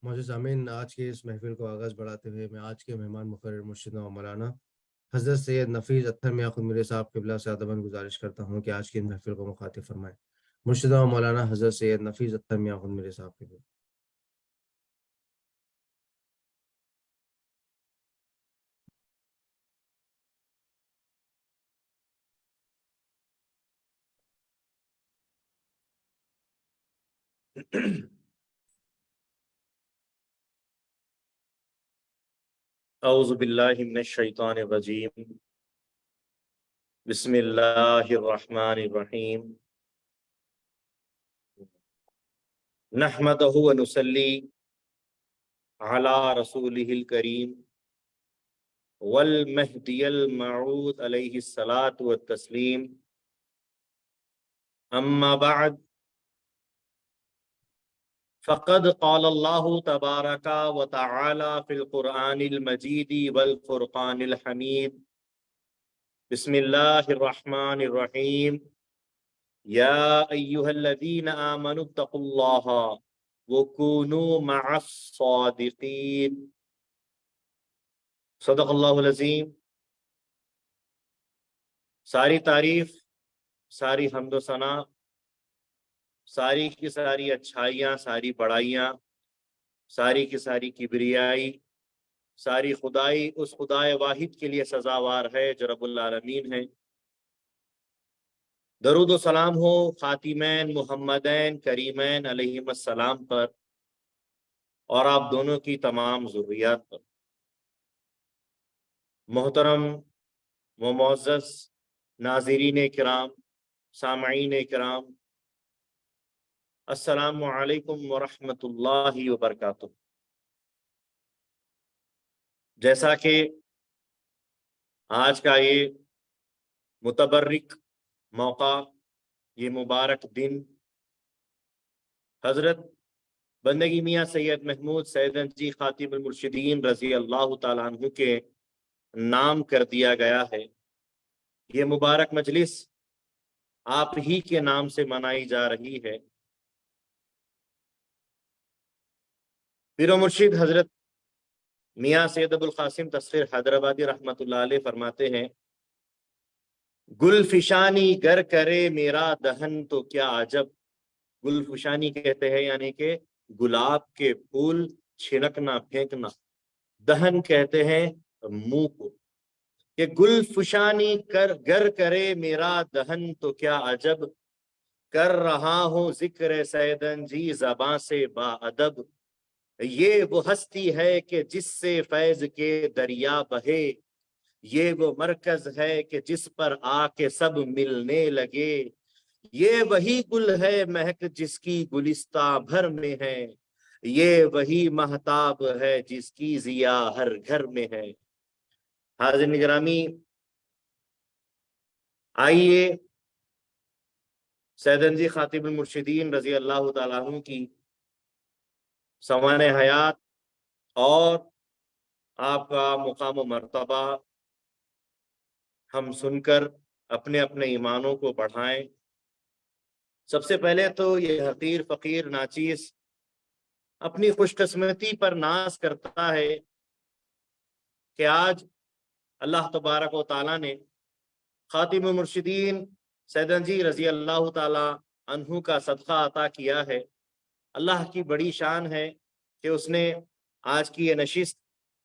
معزز امین، آج کے اس محفل کو آغاز بڑھاتے ہوئے میں آج کے مہمان مقرر مرشد و مولانا حضرت سید نفیس اطہر میاں خود میرے صاحب قبلہ سے ادباً گزارش کرتا ہوں کہ آج کی محفل کو مخاطب فرمائیں۔ مرشد و مولانا حضرت سید نفیس اطہر میاں خود میرے صاحب قبلہ۔ اعوذ باللہ من الشیطان الرجیم، بسم اللہ الرحمن الرحیم، نحمدہ ونصلی علی رسولہ الکریم والمہدی الموعود علیہ الصلاۃ والتسلیم، اما بعد فقد قال اللہ تبارک وتعالی فی القرآن المجید والفرقان الحمید، بسم اللہ الرحمن الرحیم، یا ایہا الذین آمنوا اتقوا اللہ وکونوا مع الصادقین۔ صدق اللہ العظیم۔ ساری تعریف، ساری حمد و ثنا، ساری کی ساری اچھائیاں، ساری بڑائیاں، ساری کی ساری کبریائی، ساری خدائی اس خدائے واحد کے لیے سزاوار ہے جو رب العالمین ہے۔ درود و سلام ہو خاتمین محمدین کریمین علیہم السلام پر اور آپ دونوں کی تمام ذریات پر۔ محترم و معزز ناظرین کرام، سامعین کرام، السلام علیکم ورحمۃ اللہ وبرکاتہ۔ جیسا کہ آج کا یہ متبرک موقع، یہ مبارک دن حضرت بندگی میاں سید محمود سیدن جی خاتم المرشدین رضی اللہ تعالیٰ عنہ کے نام کر دیا گیا ہے، یہ مبارک مجلس آپ ہی کے نام سے منائی جا رہی ہے۔ پیر و مرشد حضرت میاں سید ابو القاسم تسخیر حیدرآبادی رحمۃ اللہ علیہ فرماتے ہیں، گل فشانی گر کرے میرا دہن تو کیا عجب۔ گل فشانی کہتے ہیں یعنی کہ گلاب کے پھول چھڑکنا پھینکنا، دہن کہتے ہیں منہ کو، کہ گل فشانی گر کرے میرا دہن تو کیا عجب، کر رہا ہوں ذکر سیدن جی زباں سے با ادب۔ یہ وہ ہستی ہے کہ جس سے فیض کے دریا بہے، یہ وہ مرکز ہے کہ جس پر آ کے سب ملنے لگے، یہ وہی گل ہے مہک جس کی گلستہ بھر میں ہے، یہ وہی مہتاب ہے جس کی ضیا ہر گھر میں ہے۔ حاضرین گرامی، آئیے سیدن جی خاتم المرشدین رضی اللہ تعالیٰ عنہ کی سوانح حیات اور آپ کا مقام و مرتبہ ہم سن کر اپنے اپنے ایمانوں کو بڑھائیں۔ سب سے پہلے تو یہ حقیر فقیر ناچیز اپنی خوش قسمتی پر ناز کرتا ہے کہ آج اللہ تبارک و تعالیٰ نے خاتم المرشدین سیدن جی رضی اللہ تعالیٰ عنہ کا صدقہ عطا کیا ہے۔ اللہ کی بڑی شان ہے کہ اس نے آج کی یہ نشست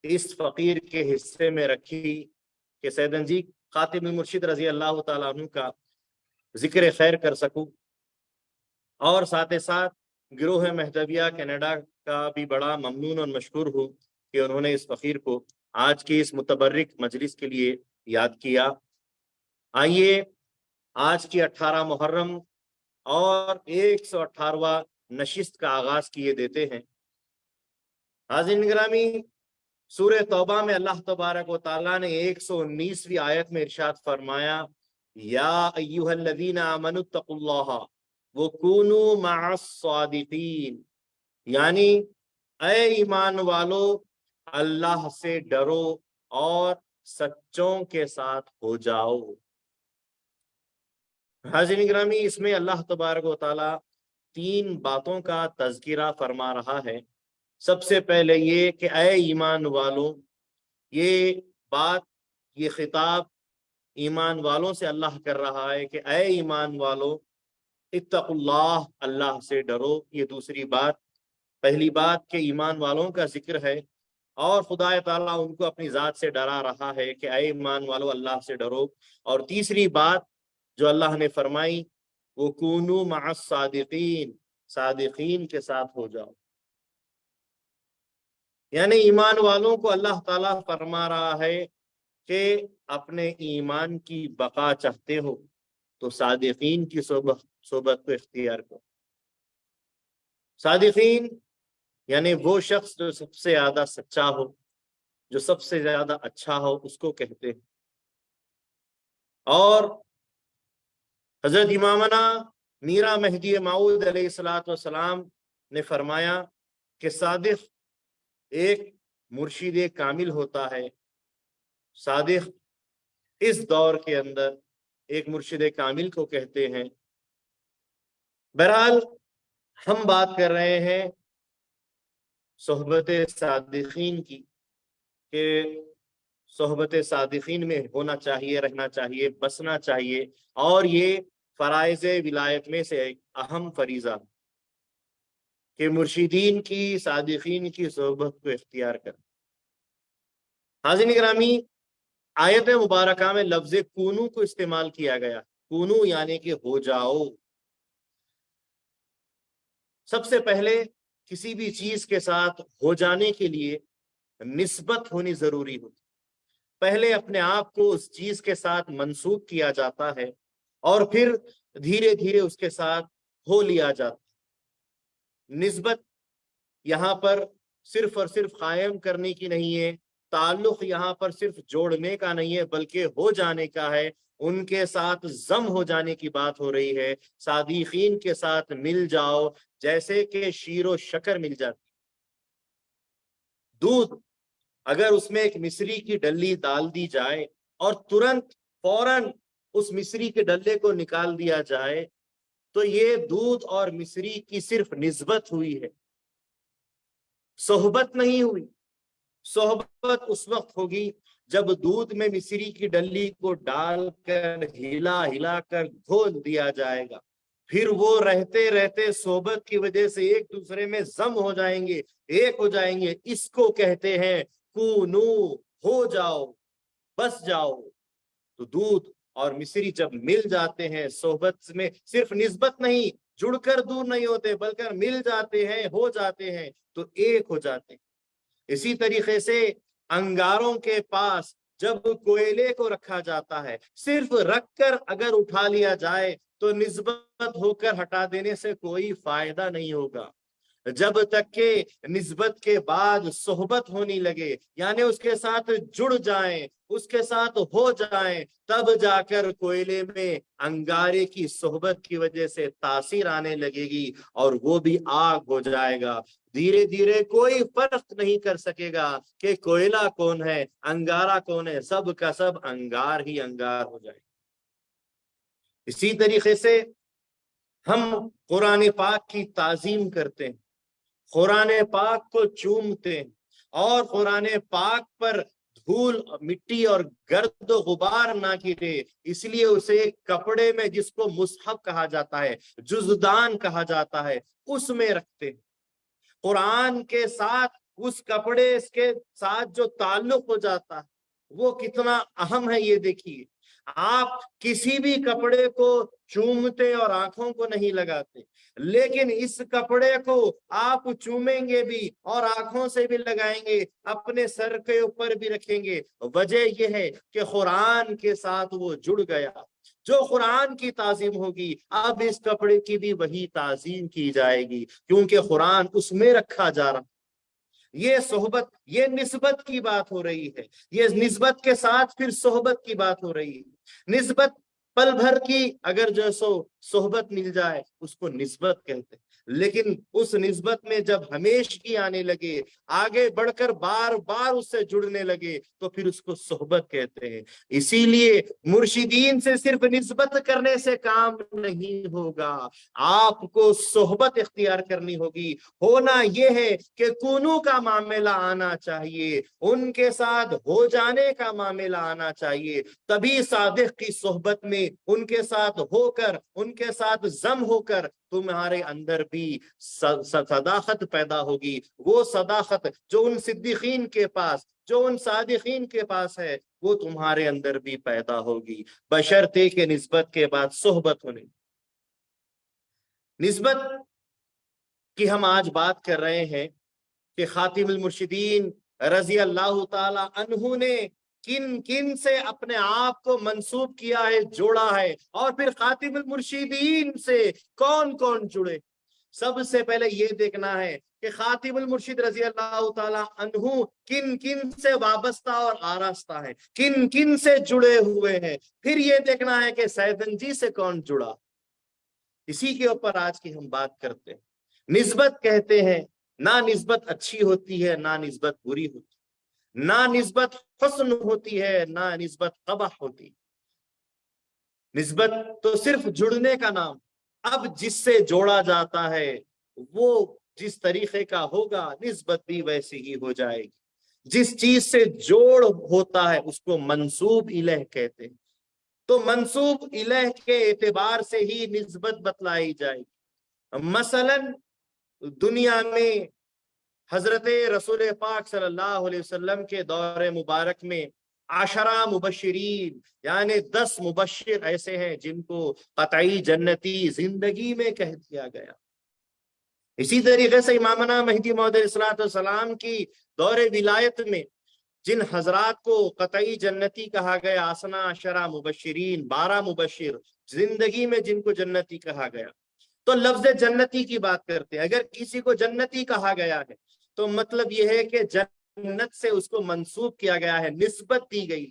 اس فقیر کے حصے میں رکھی کہ سیدن جی خاتم المرشد رضی اللہ تعالیٰ عنہ کا ذکر خیر کر سکوں، اور ساتھ ساتھ گروہ مہدویہ کینیڈا کا بھی بڑا ممنون اور مشکور ہوں کہ انہوں نے اس فقیر کو آج کی اس متبرک مجلس کے لیے یاد کیا۔ آئیے آج کی 18 محرم اور 118واں نشست کا آغاز کیے دیتے ہیں۔ حاضرین گرامی، سورہ توبہ میں اللہ تبارک و تعالیٰ نے 119ویں آیت میں ارشاد فرمایا، یا ایہا الذین آمنوا اتقوا اللہ وکونوا مع الصادقین، یعنی اے ایمان والو اللہ سے ڈرو اور سچوں کے ساتھ ہو جاؤ۔ حاضرین گرامی، اس میں اللہ تبارک و تعالیٰ 3 باتوں کا تذکرہ فرما رہا ہے۔ سب سے پہلے یہ کہ اے ایمان والوں، یہ بات، یہ خطاب ایمان والوں سے اللہ کر رہا ہے کہ اے ایمان والوں اتقوا اللہ، اللہ سے ڈرو۔ یہ دوسری بات۔ پہلی بات کہ ایمان والوں کا ذکر ہے اور خدا تعالیٰ ان کو اپنی ذات سے ڈرا رہا ہے کہ اے ایمان والو اللہ سے ڈرو۔ اور تیسری بات جو اللہ نے فرمائی وہ کونوا مع الصادقین، صادقین کے ساتھ ہو جاؤ۔ یعنی ایمان والوں کو اللہ تعالیٰ فرما رہا ہے کہ اپنے ایمان کی بقا چاہتے ہو تو صادقین کی صحبت کو اختیار کرو۔ صادقین یعنی وہ شخص جو سب سے زیادہ سچا ہو، جو سب سے زیادہ اچھا ہو، اس کو کہتے ہیں۔ اور حضرت امامنا میرا مہدی موعود علیہ السلام نے فرمایا کہ صادق ایک مرشد کامل ہوتا ہے۔ صادق اس دور کے اندر ایک مرشد کامل کو کہتے ہیں۔ بہرحال ہم بات کر رہے ہیں صحبت صادقین کی، کہ صحبت صادقین میں ہونا چاہیے، رہنا چاہیے، بسنا چاہیے، اور یہ فرائض ولایت میں سے ایک اہم فریضہ کہ مرشدین کی، صادقین کی صحبت کو اختیار کریں۔ حاضرین گرامی، آیت مبارکہ میں لفظ کونو کو استعمال کیا گیا۔ کونو یعنی کہ ہو جاؤ۔ سب سے پہلے کسی بھی چیز کے ساتھ ہو جانے کے لیے نسبت ہونی ضروری ہوتی۔ پہلے اپنے آپ کو اس چیز کے ساتھ منسوب کیا جاتا ہے اور پھر دھیرے دھیرے اس کے ساتھ ہو لیا جاتا ہے۔ نسبت یہاں پر صرف اور صرف قائم کرنے کی نہیں ہے، تعلق یہاں پر صرف جوڑنے کا نہیں ہے بلکہ ہو جانے کا ہے۔ ان کے ساتھ ضم ہو جانے کی بات ہو رہی ہے۔ صادقین کے ساتھ مل جاؤ جیسے کہ شیر و شکر مل جاتی۔ دودھ اگر اس میں ایک مصری کی ڈلی ڈال دی جائے اور ترنت فوراً اس مصری کے ڈلے کو نکال دیا جائے تو یہ دودھ اور مصری کی صرف نسبت ہوئی ہے، صحبت نہیں ہوئی۔ صحبت اس وقت ہوگی جب دودھ میں مصری کی ڈلی کو ڈال کر ہلا ہلا کر گھول دیا جائے گا، پھر وہ رہتے رہتے صحبت کی وجہ سے ایک دوسرے میں ضم ہو جائیں گے، ایک ہو جائیں گے۔ اس کو کہتے ہیں کونو، ہو جاؤ، بس جاؤ۔ تو دودھ اور مصری جب مل جاتے ہیں صحبت میں، صرف نسبت نہیں، جڑ کر دور نہیں ہوتے بلکہ مل جاتے ہیں، ہو جاتے ہیں تو ایک ہو جاتے ہیں۔ اسی طریقے سے انگاروں کے پاس جب کوئلے کو رکھا جاتا ہے، صرف رکھ کر اگر اٹھا لیا جائے تو نسبت ہو کر ہٹا دینے سے کوئی فائدہ نہیں ہوگا۔ جب تک کہ نسبت کے بعد صحبت ہونی لگے، یعنی اس کے ساتھ جڑ جائیں، اس کے ساتھ ہو جائیں، تب جا کر کوئلے میں انگارے کی صحبت کی وجہ سے تاثیر آنے لگے گی اور وہ بھی آگ ہو جائے گا۔ دھیرے دھیرے کوئی فرق نہیں کر سکے گا کہ کوئلہ کون ہے، انگارہ کون ہے، سب کا سب انگار ہی انگار ہو جائے گا۔ اسی طریقے سے ہم قرآن پاک کی تعظیم کرتے ہیں، قرآن پاک کو چومتے ہیں اور قرآن پاک پر دھول، مٹی اور گرد و غبار نہ گرے، اس لیے اسے کپڑے میں، جس کو مصحف کہا جاتا ہے، جزدان کہا جاتا ہے، اس میں رکھتے ہیں۔ قرآن کے ساتھ اس کپڑے کے ساتھ جو تعلق ہو جاتا ہے وہ کتنا اہم ہے، یہ دیکھیے۔ آپ کسی بھی کپڑے کو چومتے اور آنکھوں کو نہیں لگاتے، لیکن اس کپڑے کو آپ چومیں گے بھی اور آنکھوں سے بھی لگائیں گے، اپنے سر کے اوپر بھی رکھیں گے۔ وجہ یہ ہے کہ قرآن کے ساتھ وہ جڑ گیا۔ جو قرآن کی تعظیم ہوگی، اب اس کپڑے کی بھی وہی تعظیم کی جائے گی، کیونکہ قرآن اس میں رکھا جا رہا۔ یہ صحبت، یہ نسبت کی بات ہو رہی ہے، یہ نسبت کے ساتھ پھر صحبت کی بات ہو رہی ہے۔ نسبت پل بھر کی اگر جو سو صحبت مل جائے اس کو نسبت کہتے ہیں، لیکن اس نسبت میں جب ہمیشگی آنے لگے، آگے بڑھ کر بار بار اس سے جڑنے لگے، تو پھر اس کو صحبت کہتے ہیں۔ اسی لیے مرشدین سے صرف نسبت کرنے سے کام نہیں ہوگا، آپ کو صحبت اختیار کرنی ہوگی۔ ہونا یہ ہے کہ کونو کا معاملہ آنا چاہیے، ان کے ساتھ ہو جانے کا معاملہ آنا چاہیے، تبھی صادق کی صحبت میں ان کے ساتھ ہو کر، ان کے ساتھ ضم ہو کر تمہارے اندر بھی صداقت پیدا ہوگی۔ وہ صداقت جو ان صدیقین کے پاس، جو ان صادقین کے پاس ہے، وہ تمہارے اندر بھی پیدا ہوگی، بشرطے کہ نسبت کے بعد صحبت ہونے۔ نسبت کی ہم آج بات کر رہے ہیں کہ خاتم المرشدین رضی اللہ تعالی عنہ نے کن کن سے اپنے آپ کو منسوب کیا ہے، جوڑا ہے، اور پھر خاتم المرشدین سے کون کون جڑے۔ سب سے پہلے یہ دیکھنا ہے کہ خاتم المرشد رضی اللہ تعالی عنہ کن کن سے وابستہ اور آراستہ ہے، کن کن سے جڑے ہوئے ہیں۔ پھر یہ دیکھنا ہے کہ سیدن جی سے کون جڑا۔ اسی کے اوپر آج کی ہم بات کرتے ہیں۔ نسبت کہتے ہیں، نہ نسبت اچھی ہوتی ہے، نہ نسبت بری ہوتی ہے، نہ نسبت حسن ہوتی ہے، نہ نسبت قبح ہوتی ہے۔ نسبت تو صرف جڑنے کا نام۔ اب جس سے جوڑا جاتا ہے وہ جس طریقے کا ہوگا، نسبت بھی ویسی ہی ہو جائے گی۔ جس چیز سے جوڑ ہوتا ہے اس کو منسوب الیہ کہتے ہیں، تو منسوب الیہ کے اعتبار سے ہی نسبت بتلائی جائے گی۔ مثلا دنیا میں حضرت رسول پاک صلی اللہ علیہ وسلم کے دور مبارک میں 10 مبشرین، یعنی 10 مبشر ایسے ہیں جن کو قطعی جنتی زندگی میں کہہ دیا گیا۔ اسی طریقے سے امامنا مہدی موعود علیہ السلام کی دور ولایت میں جن حضرات کو قطعی جنتی کہا گیا، 12 مبشرین، 12 مبشر، زندگی میں جن کو جنتی کہا گیا۔ تو لفظ جنتی کی بات کرتے ہیں، اگر کسی کو جنتی کہا گیا ہے تو مطلب یہ ہے کہ جنت سے اس کو منسوب کیا گیا ہے، نسبت دی گئی۔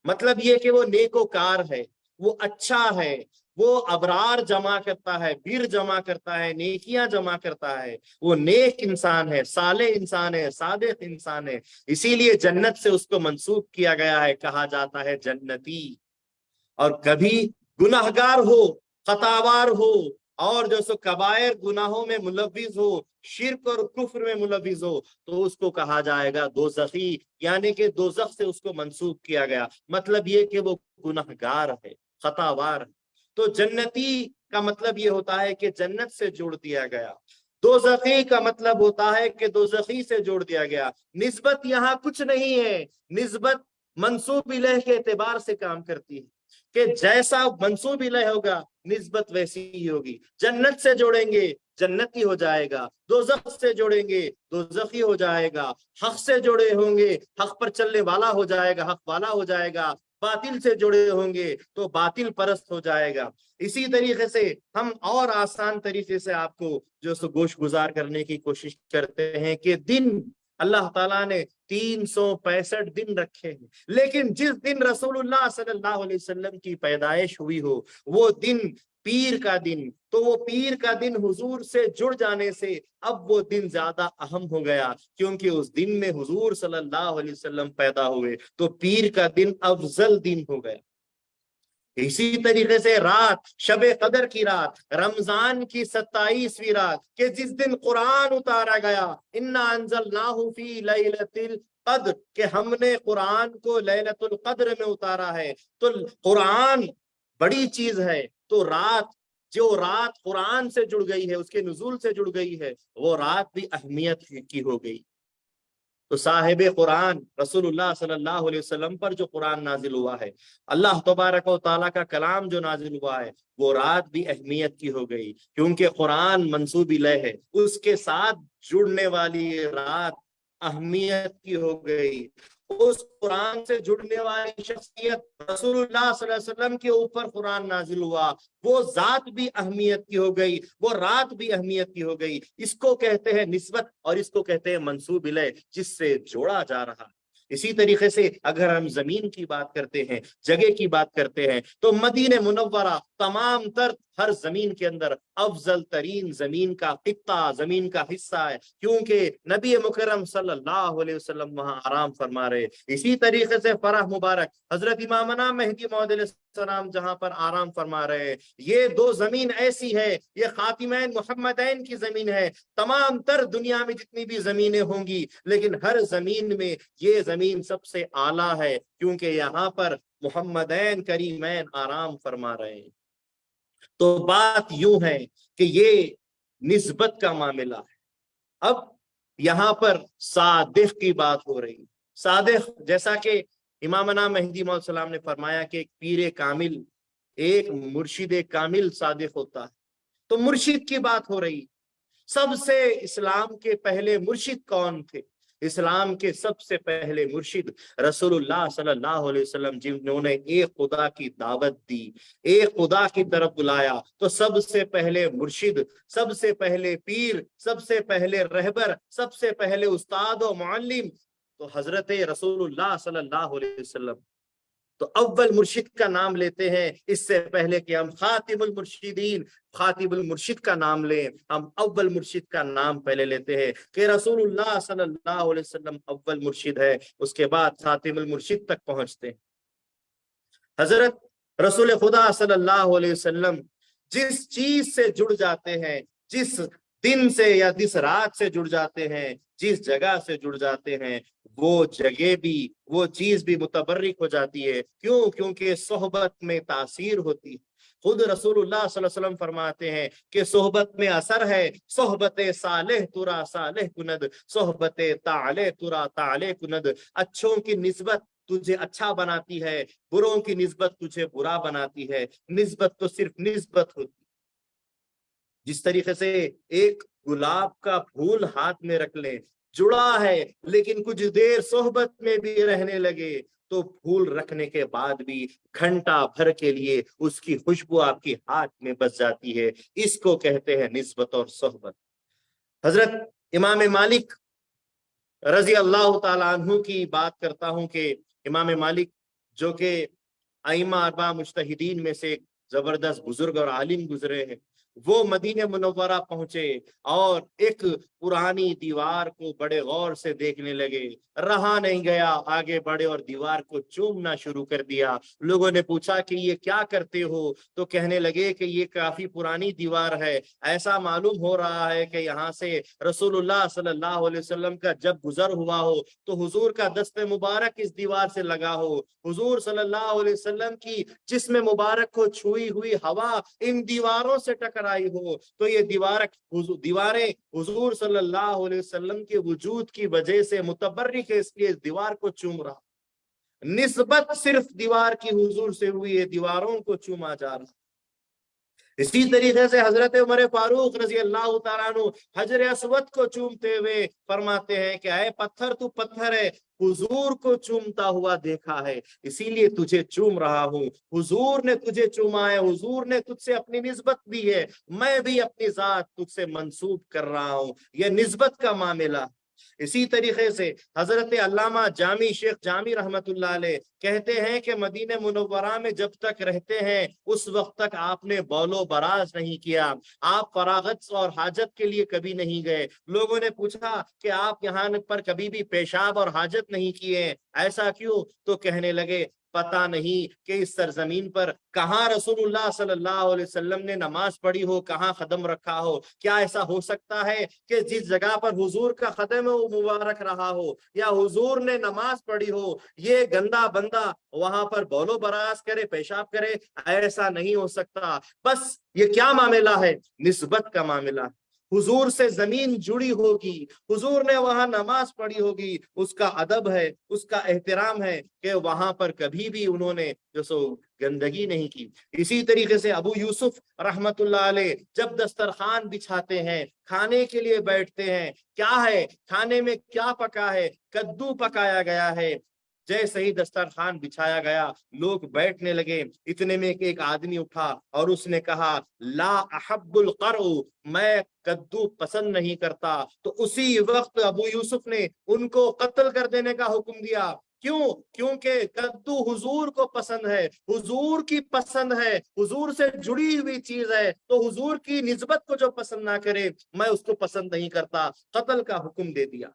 مطلب یہ کہ وہ نیکوکار ہے، وہ اچھا ہے، وہ ابرار جمع کرتا ہے، بیر جمع کرتا ہے، نیکیاں جمع کرتا ہے، وہ نیک انسان ہے، صالح انسان ہے، صادق انسان ہے۔ اسی لیے جنت سے اس کو منسوب کیا گیا ہے، کہا جاتا ہے جنتی۔ اور کبھی گناہگار ہو، خطاوار ہو، اور جو سو کبائر گناہوں میں ملوث ہو، شرک اور کفر میں ملوث ہو، تو اس کو کہا جائے گا دوزخی، یعنی کہ دوزخ سے اس کو منسوب کیا گیا۔ مطلب یہ کہ وہ گناہگار ہے، خطاوار ہے۔ تو جنتی کا مطلب یہ ہوتا ہے کہ جنت سے جوڑ دیا گیا، دوزخی کا مطلب ہوتا ہے کہ دوزخی سے جوڑ دیا گیا۔ نسبت یہاں کچھ نہیں ہے، نسبت منسوب الیہ کے اعتبار سے کام کرتی ہے کہ جیسا منسوب الیہ ہوگا نسبت ویسی ہی ہوگی۔ جنت سے جوڑیں گے جنتی ہو جائے گا، دوزخ سے جوڑیں گے دوزخی ہو جائے گا، حق سے جڑے ہوں گے حق پر چلنے والا ہو جائے گا، حق والا ہو جائے گا، باطل سے جڑے ہوں گے تو باطل پرست ہو جائے گا۔ اسی طریقے سے ہم اور آسان طریقے سے آپ کو جو سو گوش گزار کرنے کی کوشش کرتے ہیں کہ دن اللہ تعالیٰ نے 365 دن رکھے ہیں، لیکن جس دن رسول اللہ صلی اللہ علیہ وسلم کی پیدائش ہوئی ہو وہ دن پیر کا دن، تو وہ پیر کا دن حضور سے جڑ جانے سے اب وہ دن زیادہ اہم ہو گیا، کیونکہ اس دن میں حضور صلی اللہ علیہ وسلم پیدا ہوئے، تو پیر کا دن افضل دن ہو گیا۔ اسی طریقے سے رات، شب قدر کی رات، رمضان کی 27ویں رات، کہ جس دن قرآن اتارا گیا، انا انزلناہ فی لیلۃ القدر، کہ ہم نے قرآن کو لیلۃ القدر میں اتارا ہے۔ تو قرآن بڑی چیز ہے، تو رات، جو رات قرآن سے جڑ گئی ہے، اس کے نزول سے جڑ گئی ہے، وہ رات بھی اہمیت کی ہو گئی۔ تو صاحب قرآن رسول اللہ صلی اللہ علیہ وسلم پر جو قرآن نازل ہوا ہے، اللہ تبارک و تعالیٰ کا کلام جو نازل ہوا ہے، وہ رات بھی اہمیت کی ہو گئی، کیونکہ قرآن منسوب الیہ ہے، اس کے ساتھ جڑنے والی رات اہمیت کی ہو گئی۔ اس قرآن سے جڑنے والی شخصیت رسول اللہ صلی اللہ علیہ وسلم کے اوپر قرآن نازل ہوا، وہ ذات بھی اہمیت کی ہو گئی، وہ رات بھی اہمیت کی ہو گئی۔ اس کو کہتے ہیں نسبت، اور اس کو کہتے ہیں منسوب الیہ، جس سے جوڑا جا رہا۔ इसी तरीके से अगर हम जमीन की बात करते हैं, जगह की बात करते हैं, तो मदीने मुनव्वरा तमाम तर हर जमीन के अंदर अफजल तरीन जमीन का खित्ता, जमीन का हिस्सा है, क्योंकि नबी मुकर्रम सल्लल्लाहु अलैहि वसल्लम वहां आराम फरमा रहे। इसी तरीके से फरह मुबारक हजरत इमामना मेहदी मौद अलैहिस्सलाम जहां पर आराम फरमा रहे हैं, ये दो जमीन ऐसी है, ये खातिमैन मुहम्मदैन की जमीन है। तमाम तर दुनिया में जितनी भी जमीनें होंगी, लेकिन हर जमीन में ये जमीन सबसे आला है, क्योंकि यहाँ पर मुहम्मदैन करीमैन आराम फरमा रहे हैं। तो बात यूं है कि ये निस्बत का मामला है। अब यहाँ पर सादिक की बात हो रही। सादिक, जैसा कि इमामना मेहदी मौद सलाम ने फरमाया कि एक पीर कामिल, एक मुर्शिद कामिल सादिक होता है, तो मुर्शिद की बात हो रही। सबसे इस्लाम के पहले मुर्शिद कौन थे? इस्लाम के सबसे पहले मुर्शिद रसूलुल्लाह सल्लल्लाहु अलैहि वसल्लम, जिन्होंने एक खुदा की दावत दी, एक खुदा की तरफ बुलाया। तो सबसे पहले मुर्शिद, सबसे पहले पीर, सबसे पहले रहबर, सबसे पहले उस्ताद और मुअल्लिम तो हजरत रसूलुल्लाह सल्लल्लाहु अलैहि वसल्लम। तो अव्वल मुर्शिद का नाम लेते हैं, इससे पहले कि हम खातिमुल मुर्शिदीन, खातिमुल मुर्शिद का नाम लें, हम अव्वल मुर्शिद का नाम पहले लेते हैं कि रसूलुल्लाह सल्लल्लाहु अलैहि वसल्लम अव्वल मुर्शिद है, उसके बाद खातिमुल मुर्शिद तक पहुंचते हैं। हजरत रसूल खुदा सल्लल्लाहु अलैहि वसल्लम जिस चीज से जुड़ जाते हैं, जिस दिन से या जिस रात से जुड़ जाते हैं, जिस जगह से जुड़ जाते हैं, वो जगह भी, वो चीज भी मुतबर्रिक हो जाती है। क्यों? क्योंकि सोहबत में तासीर होती है। खुद रसूलुल्लाह सल्लल्लाहु अलैहि वसल्लम फरमाते हैं कि सोहबत में असर है, सोहबत सालेह तुरा सालेह कुनद, सोहबत ताले तुरा ताले कुनद। अच्छों की निस्बत तुझे अच्छा बनाती है, बुरों की निस्बत तुझे बुरा बनाती है। निस्बत तो सिर्फ निस्बत होती। जिस तरीके से एक गुलाब का फूल हाथ में रख ले, जुड़ा है, लेकिन कुछ देर सोहबत में भी रहने लगे तो फूल रखने के बाद भी घंटा भर के लिए उसकी खुशबू आपके हाथ में बस जाती है। इसको कहते हैं निस्बत और सोहबत। हजरत इमाम मालिक रजी अल्लाह ताला अन्हु की बात करता हूं कि इमाम मालिक जो कि आइमा अरबा मुज्तहिदीन में से एक जबरदस्त बुजुर्ग और आलिम गुजरे हैं, वो मदीने मुनव्वरा पहुंचे और एक पुरानी दीवार को बड़े गौर से देखने लगे। रहा नहीं गया, आगे बढ़े और दीवार को चूमना शुरू कर दिया। लोगों ने पूछा कि ये क्या करते हो? तो कहने लगे कि ये काफी पुरानी दीवार है, ऐसा मालूम हो रहा है कि यहाँ से रसूलुल्लाह सल्लल्लाहु अलैहि वसल्लम का जब गुजर हुआ हो तो हुजूर का दस्ते मुबारक इस दीवार से लगा हो, हुजूर सल्लल्लाहु अलैहि वसल्लम की जिस्म मुबारक को छुई हुई हवा इन दीवारों से टकराई हो। तो ये दीवारें हुजूर सल्लल्लाहु अलैहि वसल्लम के वजूद की वजह से मुतबर्रिक है, इसलिए इस दीवार को चूम रहा। निस्बत सिर्फ दीवार की हुजूर से हुई है, दीवारों को चूमा जा रहा। इसी तरीके से हजरत उमर फारूक रजी अल्लाह तआला अन्हु हजर अस्वद को चूमते हुए फरमाते हैं कि ऐ पत्थर, तू पत्थर है, हुजूर को चूमता हुआ देखा है, इसीलिए तुझे चूम रहा हूँ। हुजूर ने तुझे चूमा है, हुजूर ने तुझसे अपनी निस्बत दी है, मैं भी अपनी जात तुझसे मंसूब कर रहा हूँ। यह निस्बत का मामला। इसी तरीके से हजरत अल्लामा जामी, शेख जामी रहमतुल्लाह अलैह कहते हैं कि मदीने मुनव्वरा में जब तक रहते हैं उस वक्त तक आपने बौलो बराज नहीं किया, आप फरागत और हाजत के लिए कभी नहीं गए। लोगों ने पूछा कि आप यहाँ पर कभी भी पेशाब और हाजत नहीं किए, ऐसा क्यों? तो कहने लगे पता नहीं कि इस सरजमीन पर कहाँ रसूलुल्लाह सल्लल्लाहु अलैहि वसल्लम ने नमाज पढ़ी हो, कहाँ कदम रखा हो। क्या ऐसा हो सकता है कि जिस जगह पर हुजूर का कदम वो मुबारक रहा हो या हुजूर ने नमाज पढ़ी हो, ये गंदा बंदा वहां पर बौलो बरास करे, पेशाब करे? ऐसा नहीं हो सकता। बस ये क्या मामला है? निस्बत का मामला। हुजूर से जमीन जुड़ी होगी, हुजूर ने वहां नमाज पढ़ी होगी, उसका अदब है, उसका एहतराम है कि वहां पर कभी भी उन्होंने जो सो गंदगी नहीं की। इसी तरीके से अबू यूसुफ रहमतुल्लाह अलैह जब दस्तरखान बिछाते हैं, खाने के लिए बैठते हैं, क्या है खाने में, क्या पका है? कद्दू पकाया गया है। जैसे ही दस्तरखान बिछाया गया, लोग बैठने लगे, इतने में एक आदमी उठा और उसने कहा ला अहब्बुल क़रउ, मैं कद्दू पसंद नहीं करता। तो उसी वक्त अबू यूसुफ ने उनको कत्ल कर देने का हुक्म दिया। क्यों? क्योंकि कद्दू हुजूर को पसंद है, हुजूर की पसंद है, हुजूर से जुड़ी हुई चीज है, तो हुजूर की निस्बत को जो पसंद ना करे मैं उसको पसंद नहीं करता, कत्ल का हुक्म दे दिया।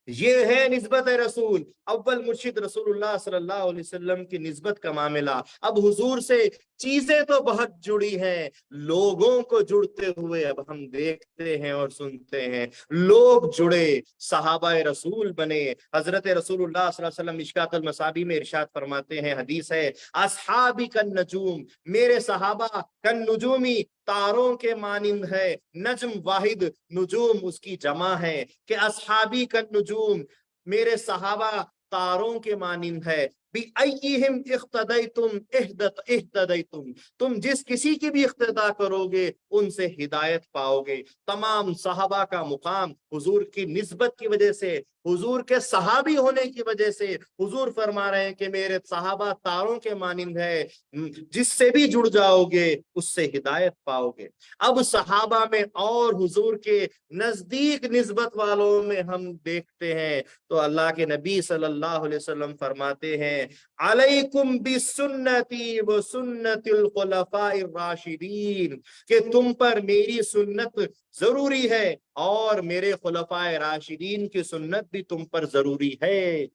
ये है निस्बत रसूल, अव्वल मुर्शिद रसूलुल्लाह सल्लल्लाहु अलैहि वसल्लम की निस्बत का मामला। अब हुजूर से चीजें तो बहुत जुड़ी हैं, लोगों को जुड़ते हुए अब हम देखते हैं और सुनते हैं। लोग जुड़े, सहाबा रसूल बने। हजरत रसूलुल्लाह सल्लल्लाहु अलैहि वसल्लम मिशकातुल मसाबी में इरशाद फरमाते हैं, हदीस है, असहाबी कन नजूम, मेरे सहाबा कन नुजूमी, तारों के मानिंद है। नज्म वाहिद, नुजूम उसकी जमा है कि असहाबी कन नुजूम, मेरे सहाबा तारों के मानिंद है। बिअय्यिहिम इख्तदैतुम इह्तदैतुम, तुम जिस किसी की भी इख्तिदा करोगे उनसे हिदायत पाओगे। तमाम सहाबा का मुकाम हुजूर की निस्बत की वजह से, हुजूर के सहाबी होने की वजह से हुजूर फरमा रहे हैं कि मेरे सहाबा तारों के मानिंद है, जिससे भी जुड़ जाओगे उससे हिदायत पाओगे। अब सहाबा में और हुजूर के नजदीक निस्बत वालों में हम देखते हैं तो अल्लाह के नबी सल्लल्लाहु अलैहि वसल्लम फरमाते हैं, अलैकुम बिसुन्नती व सुन्नतिल खुलफाइर राशिदीन, कि तुम पर मेरी सुन्नत जरूरी है और मेरे खुलफाए राशिदीन की सुन्नत भी तुम पर जरूरी है।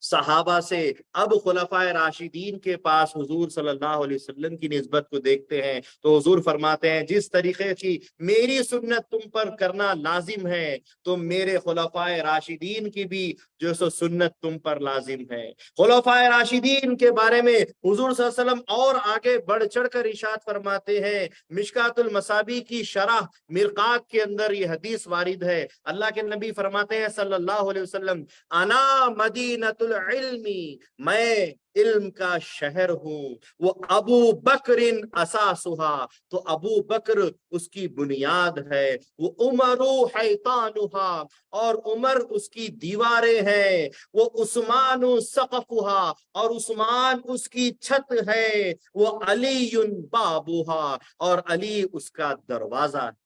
सहाबा से अब खुलफाए राशिदीन के पास हुजूर सल्लल्लाहु अलैहि वसल्लम की निस्बत को देखते हैं तो हुजूर फरमाते हैं, जिस तरीके की मेरी सुन्नत तुम पर करना लाजिम है तो मेरे खुलफाए राशिदीन की भी जो सो सुन्नत तुम पर लाजिम है। खुलफाए राशिदीन के बारे में हुजूर सल्लल्लाहु अलैहि वसल्लम और आगे बढ़ चढ़कर इरशाद फरमाते हैं। मिशकातुल मसाबी की शरह मिरकात के अंदर ये हदीस वारिद है। अल्लाह के नबी फरमाते हैं सल्लल्लाहु अलैहि वसल्लम, अना मदीनतुल इल्मी, मैं इल्म का शहर हूँ। वो अबू बकरिन असासुहा, तो अबू बकर उसकी बुनियाद है। वो उमरु हैतानुहा, और उमर उसकी दीवारें हैं। वो उस्मानु सक़फुहा, और उस्मान उसकी छत है। वो अलीयुन बाबुहा, और अली उसका दरवाजा है।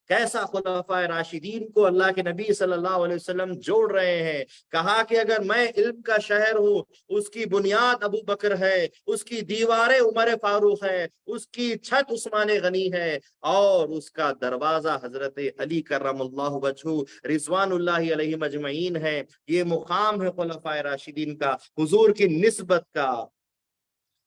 कैसा खुलफाए राशिदीन को अल्लाह के नबी सल्लल्लाहु अलैहि वसल्लम जोड़ रहे हैं। कहा कि अगर मैं इल्म का शहर हूँ, उसकी बुनियाद अबू बकर है, उसकी दीवारें उमर फारूक है, उसकी छत उस्मान गनी है, और उसका दरवाजा हजरत अली कररमल्लाहु वजहू रिजवानुल्लाहि अलैहिम अजमईन है। ये मुकाम है खुलफाए राशिदीन का, हुजूर की निस्बत का।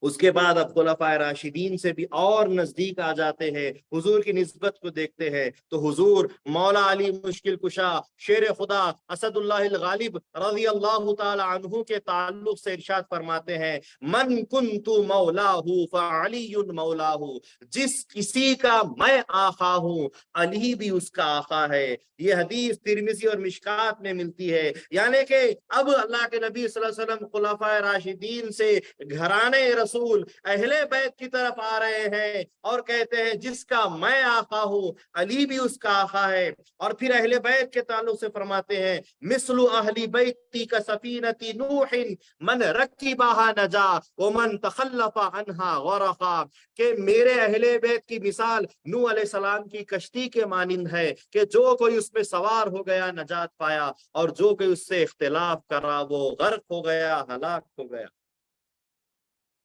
उसके बाद अब खुलफाए राशिदीन से भी और नजदीक आ जाते हैं, हुजूर की निस्बत को देखते हैं तो हुजूर मौला अली मुश्किल कुशा शेर खुदा असदुल्लाहिल गालिब रज़ी अल्लाह ताला अन्हु के ताल्लुक से इरशाद फरमाते हैं, मन कुन्तु मौलाहु फअलियुन मौलाहु, जिस किसी का मैं आका हूँ अली भी उसका आका है। ये हदीस तिरमिज़ी और मिशकात में मिलती है। यानी कि अब अल्लाह के नबी सल्लल्लाहु अलैहि वसल्लम खुलफाए राशिदीन से घराने रसूल अहले बैत की तरफ आ रहे हैं और कहते हैं, जिसका मैं आका हूँ अली भी उसका आका है। और फिर अहले बैत के ताल्लुक से फरमाते हैं, मिस्लु अहली बैती का सफीनती नूहिन मन रक्किबहा नजा व मन तखल्लफा अन्हा गरका, कि मेरे अहले बैत की मिसाल नूह अलैहिस्सलाम की कश्ती के मानिंद है कि जो कोई उसमें सवार हो गया नजात पाया, और जो कोई उससे इख्तिलाफ करा वो गर्क हो गया, हलाक हो गया।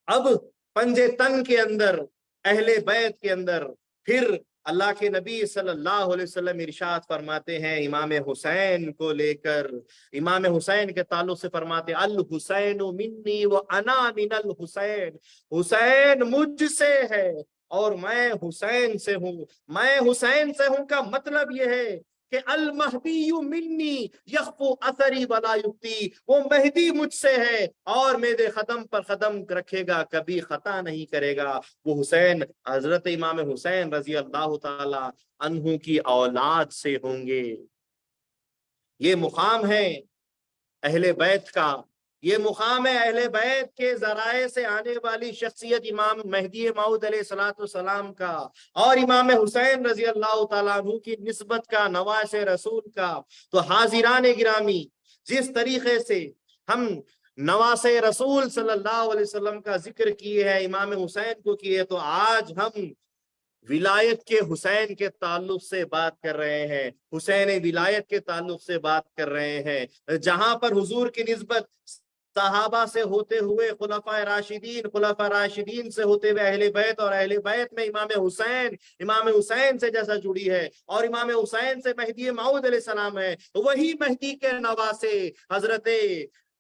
अब पंजे तन के अंदर, अहले बैत के अंदर, फिर अल्लाह के नबी सल्लल्लाहु अलैहि वसल्लम इरशाद फरमाते हैं इमाम हुसैन को लेकर, इमाम हुसैन के ताल्लुक से फरमाते हैं, अल हुसैन मिन्नी व अना मिनल हुसैन, हुसैन मुझसे है और मैं हुसैन से हूँ। मैं हुसैन से हूँ का मतलब यह है कि अल महदी मिन्नी यख्फु असरी वला युक्ति, वो मेहदी मुझसे है और मेरे कदम पर कदम रखेगा, कभी खता नहीं करेगा। वो हुसैन हजरत इमाम हुसैन रजी अल्लाह ताला अन्हु की औलाद से होंगे। ये मुकाम है अहले बैत का, ये मुकाम है अहले बैत के जराए से आने वाली शख्सियत इमाम मेहदी मऊद अलैहिस्सलातु वस्सलाम का और इमाम हुसैन रजी अल्लाह ताला अन्हु की निस्बत का, नवासे रसूल का। तो हाजिरान गिरामी, जिस तरीके से हम नवासे रसूल सल्लल्लाहु अलैहि वसल्लम का जिक्र किए हैं, इमाम हुसैन को किए, तो आज हम विलायत के हुसैन के ताल्लुक से बात कर रहे हैं, हुसैन विलायत के ताल्लुक से बात कर रहे हैं, जहां पर हुजूर की निस्बत सहाबा से होते हुए खुलफाए राशिदीन से होते हुए अहले बैत, और अहले बैत में इमाम हुसैन से जैसा जुड़ी है, और इमाम हुसैन से मेहदी मऊद अलैहिस्सलाम है, वही मेहदी के नवासे हजरते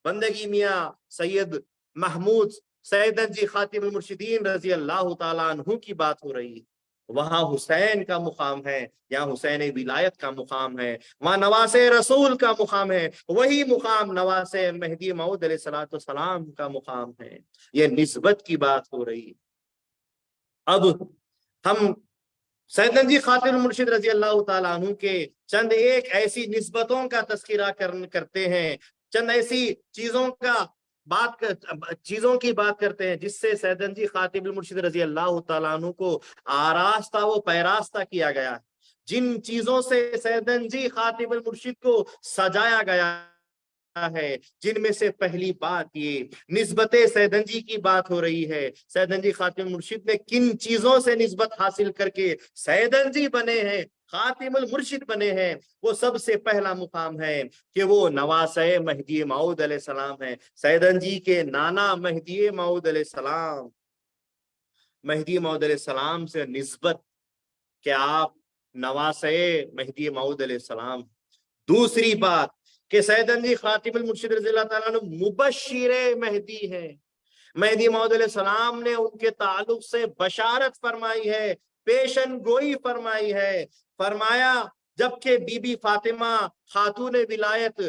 बंदगी मियां सैयद महमूद सैयदन जी खातिमुल मुर्शिदीन रजी अल्लाह ताला अन्हु की बात हो रही है। वहां हुसैन का मुकाम है, यहाँ हुसैन विलायत का मुकाम है, वहां नवासे रसूल का मुकाम है, वही मुकाम नवासे मेहदी मऊद अलैहिस्सलाम का मुकाम है। ये निस्बत की बात हो रही है। अब हम सैयदन जी खातिमुल मुर्शिद रजी अल्लाह ताला अन्हु के चंद एक ऐसी निस्बतों का तस्करा करते हैं, चंद ऐसी चीजों की बात करते हैं जिससे सैयदन जी खातिमुल मुर्शिद रजी अल्लाह ताला अन्हु को आरास्ता व पैरास्ता किया गया है, जिन चीजों से सैयदन जी खातिमुल मुर्शिद को सजाया गया है, जिनमें से पहली बात ये निस्बते सैयदन जी की बात हो रही है। सैयदन जी खातिमुल मुर्शिद ने किन चीजों से निस्बत हासिल करके सैयदन जी बने हैं, खातिमुल मुर्शिद बने हैं, वो सबसे पहला मुकाम है कि वो नवासे मेहदी मऊद अलैहिस्सलाम है। सैयदन जी के नाना मेहदी मऊद अलैहिस्सलाम, मेहदी मऊद अलैहिस्सलाम से निस्बत कि आप नवासे मेहदी मऊद अलैहिस्सलाम। दूसरी बात कि सैयदन जी खातिमुल मुर्शिद रज़ियल्लाहु ताला अन्हु मुबश्शिरे मेहदी है, मेहदी मऊद अलैहिस्सलाम ने उनके ताल्लुक से बशारत फरमाई है, पेशन गोई फरमाई है। फरमाया जबकि बीबी फातिमा खातून विलायत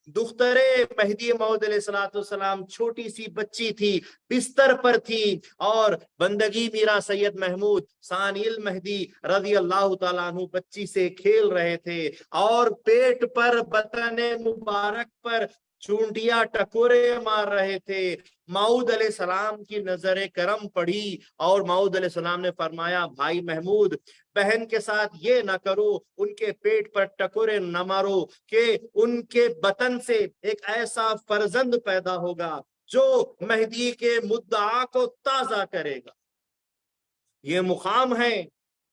दुख्तरे मेहदी मऊद अलैहिस्सलाम छोटी सी बच्ची थी, बिस्तर पर थी, और बंदगी मीरा सैयद महमूद सानिल मेहदी रजी अल्लाह ताला अन्हु बच्ची से खेल रहे थे, और पेट पर बतने मुबारक पर चूंटिया टकोरे मार रहे थे। मऊद अलैहिस्सलाम की नजरे करम पड़ी और मऊद अलैहिस्सलाम ने फरमाया, भाई महमूद, बहन के साथ ये ना करो, उनके पेट पर टकोरे न मारो, कि उनके बतन से एक ऐसा फर्जंद पैदा होगा जो मेहदी के मुद्दा को ताजा करेगा। ये मुकाम है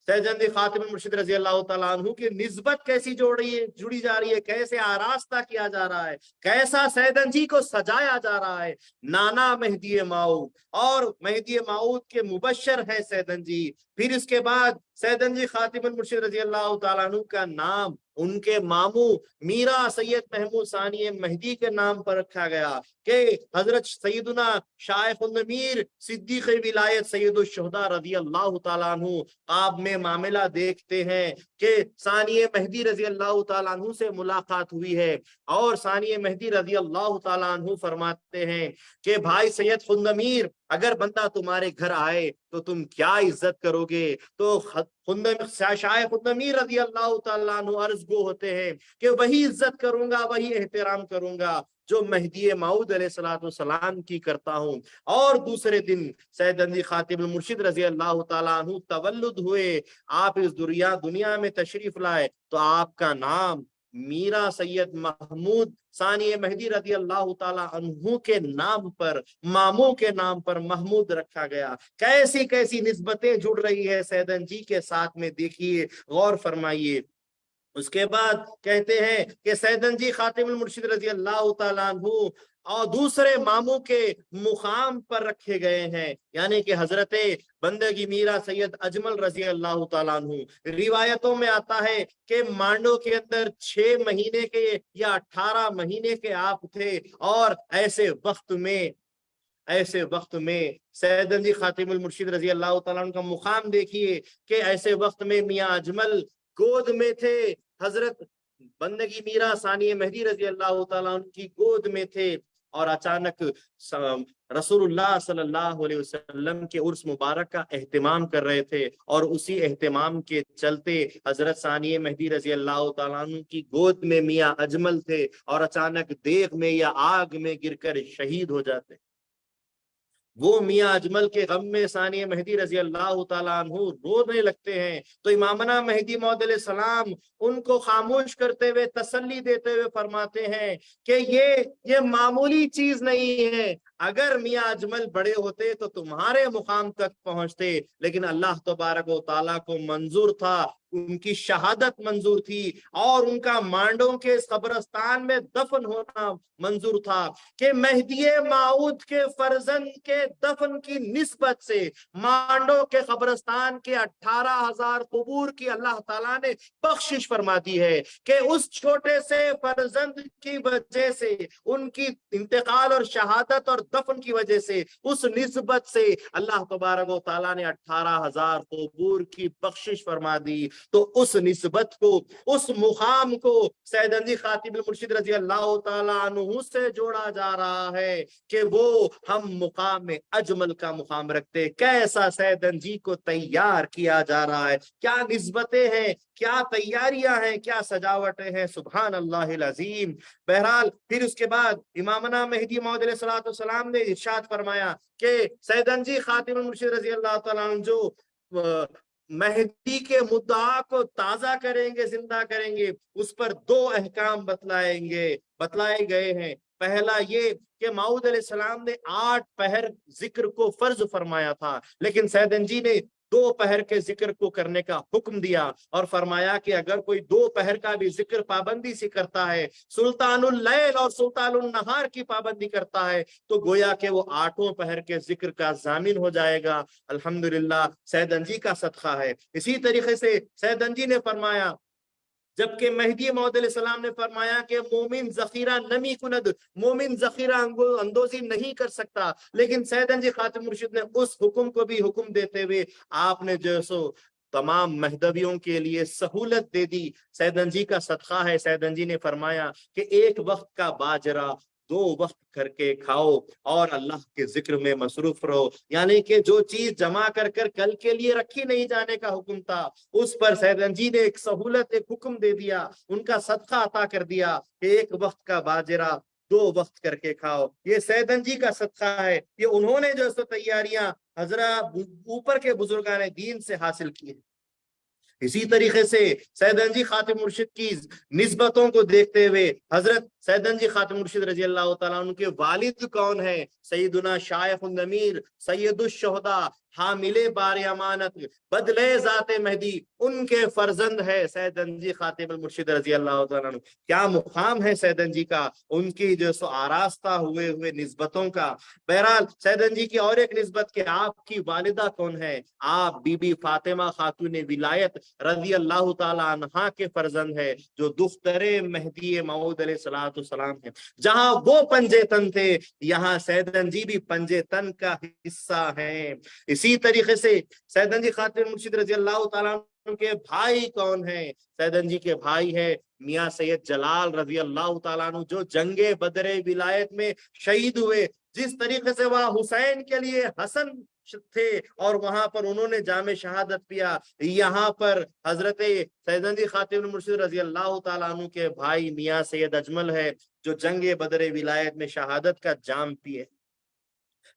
सैयदन जी खातिमुल मुर्शिद रजी अल्लाह ताला अन्हु की निस्बत कैसी जुड़ी जा रही है, कैसे आरास्ता किया जा रहा है, कैसा सैयदन जी को सजाया जा रहा है। नाना मेहदी मऊद, और मेहदी मऊद के मुबश्शर है सैयदन जी। फिर इसके बाद सैयदन जी खातिमुल मुर्शिद रजी अल्लाह ताला अन्हु का नाम उनके मामू मीरा सैयद महमूद सानी मेहदी के नाम पर रखा गया कि हजरत सैयदुना शाइखुन नमीर सिद्दीक़ विलायत सैयदुल शुहदा रजी अल्लाह ताला अन्हु आप में मामला देखते हैं कि सानी मेहदी रजी अल्लाह ताला अन्हु से मुलाकात हुई है, और सानी मेहदी रजी अल्लाह ताला अन्हु फरमाते हैं कि भाई सैयद खुन्नमीर, अगर बंदा तुम्हारे घर आए तो तुम क्या इज्जत करोगे? तो शायख खुन्नमीर रजी अल्लाह ताला अन्हु अर्ज गो होते हैं कि वही इज्जत करूंगा, वही एहतराम करूंगा जो मेहदी मऊद अलैहिस्सलाम की करता हूँ। और दूसरे दिन सैयदन जी खातिमुल मुर्शिद रजी अल्लाह ताला अन्हु तवल्लुद हुए, आप इस दुनिया में तशरीफ लाए, तो आपका नाम मीरा सैयद महमूद सानी मेहदी रजी अल्लाह ताला अन्हु के नाम पर, मामू के नाम पर महमूद रखा गया। कैसी कैसी निस्बतें जुड़ रही है सैयदन जी के साथ में, देखिए, गौर फरमाइए। उसके बाद कहते हैं कि सैयदन जी खातिमुल मुर्शिद रजी अल्लाह ताला अन्हु और दूसरे मामू के मुकाम पर रखे गए हैं, यानी कि हजरते बंदगी मीरा सैयद अजमल रजी अल्लाह ताला अन्हु। रिवायतों में आता है कि मांडो के अंदर 6 महीने के या 18 महीने के आप थे, और ऐसे वक्त में सैयदन जी खातिमुल मुर्शिद रजी अल्लाह ताला अन्हु का मुकाम देखिए कि ऐसे वक्त में मियां अजमल गोद में थे, हजरत बंदगी मीरा सानी मेहदी रजी अल्लाह ताला अन्हु की गोद में थे, और अचानक रसूलुल्लाह सल्लल्लाहु अलैहि वसल्लम के उर्स मुबारक का एहतमाम कर रहे थे, और उसी एहतमाम के चलते हजरत सानी मेहदी रजी अल्लाह ताला अन्हु की गोद में मियां अजमल थे, और अचानक देग में या आग में गिरकर शहीद हो जाते। वो मियाँ अजमल के गम में सानिया मेहदी रजी अल्लाह ताला अन्हु रोने लगते हैं, तो इमामना मेहदी मौद अलैहिस्सलाम उनको खामोश करते हुए तसल्ली देते हुए फरमाते हैं कि ये मामूली चीज नहीं है, अगर मियाँ अजमल बड़े होते तो तुम्हारे मुकाम तक पहुंचते, लेकिन अल्लाह तबारक व तआला को मंजूर था, उनकी शहादत मंजूर थी और उनका मांडों के इस कब्रिस्तान में दफन होना मंजूर था कि मेहदी माऊद के फर्जंद के दफन की निस्बत से मांडो के कब्रिस्तान के 18,000 कबूर की अल्लाह ताला ने बख्शिश फरमा दी है कि उस छोटे से फर्जंद की वजह से, उनकी इंतकाल और शहादत और दफन की वजह से, उस निस्बत से अल्लाह तबारक व तआला ने 18,000 कबूर की बख्शिश फरमा दी। तो उस निस्बत को, उस मुकाम को सैयद खातिब मुर्शिद रजी अल्लाह ताला अन्हु से जोड़ा जा रहा है कि वो हम मुकाम अजमल का मुकाम रखते। कैसा सैयद जी को तैयार किया जा रहा है, क्या निस्बतें हैं, क्या तैयारियां हैं, क्या सजावटें हैं, सुभान अल्लाहिल अजीम। बहरहाल फिर उसके बाद इमामना मेहदी मौद अलैहिस्सलाम ने इरशाद फरमाया कि सैयद जी खातिब मुर्शिद रजी अल्लाह ताला अन्हु जो मेहदी के मुद्दा को ताजा करेंगे, जिंदा करेंगे, उस पर 2 अहकाम बतलाए गए हैं। पहला ये कि माऊद अलैहिस्सलाम ने 8 पहर जिक्र को फर्ज फरमाया था, लेकिन सैयद जी ने 2 पहर के जिक्र को करने का हुक्म दिया और फरमाया कि अगर कोई 2 पहर का भी जिक्र पाबंदी से करता है, सुल्तानुल लैल और सुल्तानुल नहार की पाबंदी करता है, तो गोया कि वो 8 पहर के जिक्र का जामिन हो जाएगा। अल्हम्दुलिल्लाह सैयद जी का सदका है। इसी तरीके से सैयद जी ने फरमाया, जबकि मेहदी मौद अलैहिस्सलाम ने फरमाया कि मोमिन जखीरा नमी कुनद, मोमिन जखीरा अंदोजी नहीं कर सकता, लेकिन सैयद जी खातिब मुर्शिद ने उस हुक्म को भी हुक्म देते हुए आपने जो सो तमाम महदवियों के लिए सहूलत दे दी। सैयद जी का सदका है। सैयद जी ने फरमाया कि एक वक्त का बाजरा 2 वक्त करके खाओ और अल्लाह के जिक्र में मसरूफ रहो, यानी कि जो चीज जमा कर कल के लिए रखी नहीं जाने का हुक्म था, उस पर सैयद जी ने एक सहूलत, एक हुक्म दे दिया, उनका सदका अता कर दिया कि एक वक्त का बाजरा 2 वक्त करके खाओ। ये सैयद जी का सदका है। ये उन्होंने जो तैयारियां हजरा ऊपर के बुजुर्गान दीन से हासिल की है। इसी तरीके से सैयद जी खातिब मुर्शिद की निस्बतों को देखते हुए हजरत सैयद जी खातिब मुर्शिद रजी अल्लाह ताला अन्हु के वालिद कौन है? सैयदुना शाइखुन नमीर सैयदुश शुहदा हामिले बार अमानत बदले जाते मेहदी, उनके फर्जंद है सैयद जी खातिब मुर्शिद रजी अल्लाह ताला अन्हु। क्या मुकाम है सैयद जी का, उनकी जो सो आरास्ता हुए निस्बतों का। बहरहाल सैयद जी की और एक निस्बत कि आपकी वालिदा कौन है? आप बीबी फातिमा खातून विलायत रजी अल्लाह ताला अन्हा के फर्जंद है, जो दुख्तरे मेहदी मऊद अलैहिस्सलाम है। जहां वो पंजे तन थे, यहाँ सैयद जी भी पंजे तन का हिस्सा है। इसी तरीके से सैयद जी खातिब मुर्शिद रजी अल्लाह ताला अन्हु के भाई कौन है? सैयद जी के भाई है मियाँ सैयद जलाल रजी अल्लाह ताला अन्हु, जो जंगे बदरे विलायत में शहीद हुए। जिस तरीके से वह हुसैन के लिए हसन थे और वहां पर उन्होंने जामे शहादत पिया, यहाँ पर हजरत सैयद जी खातिब मुर्शिद रजी अल्लाह ताला अन्हु के भाई मियाँ सैयद अजमल है, जो जंगे बदरे विलायत में शहादत का जाम पिए।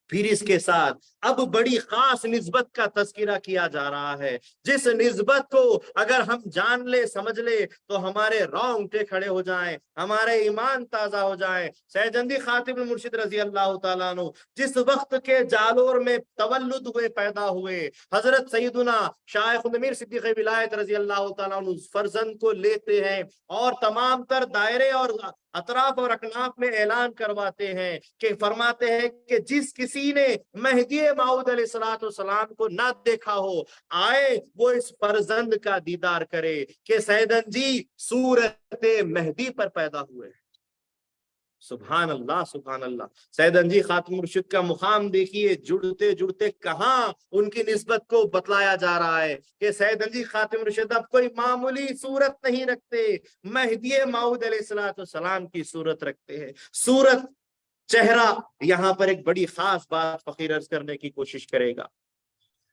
फिर इसके साथ अब बड़ी खास निस्बत का तस्करा किया जा रहा है, जिस निस्बत को अगर हम जान ले, समझ ले, तो हमारे रोंगटे खड़े हो जाएं, हमारे ईमान ताजा हो जाएं। सैयद खातिब मुर्शिद रजी अल्लाह ताला अन्हु जिस वक्त के जालोर में तवल्लुद हुए, पैदा हुए, हजरत सैयदुना शाइखुन नमीर सिद्दीक़ विलायत रजी अल्लाह ताला अन्हु फर्जंद को लेते हैं और तमाम तर दायरे और अतराफ और अकनाफ में ऐलान करवाते हैं कि फरमाते हैं कि जिस किसी ने मेहदी माऊद अलैहिस्सलाम को ना देखा हो, आए वो इस फर्जंद का दीदार करे कि सैयद जी सूरत मेहदी पर पैदा हुए। सुभान अल्लाह, सुभान अल्लाह। सैयद जी खातिब मुर्शिद का मुकाम देखिए, जुड़ते जुड़ते कहाँ उनकी निस्बत को बतलाया जा रहा है कि सैयद जी खातिब मुर्शिद अब कोई मामूली सूरत नहीं रखते, मेहदी माऊद अलैहिस्सलाम की सूरत रखते हैं। सूरत, चेहरा, यहाँ पर एक बड़ी खास बात फकीर अर्ज करने की कोशिश करेगा।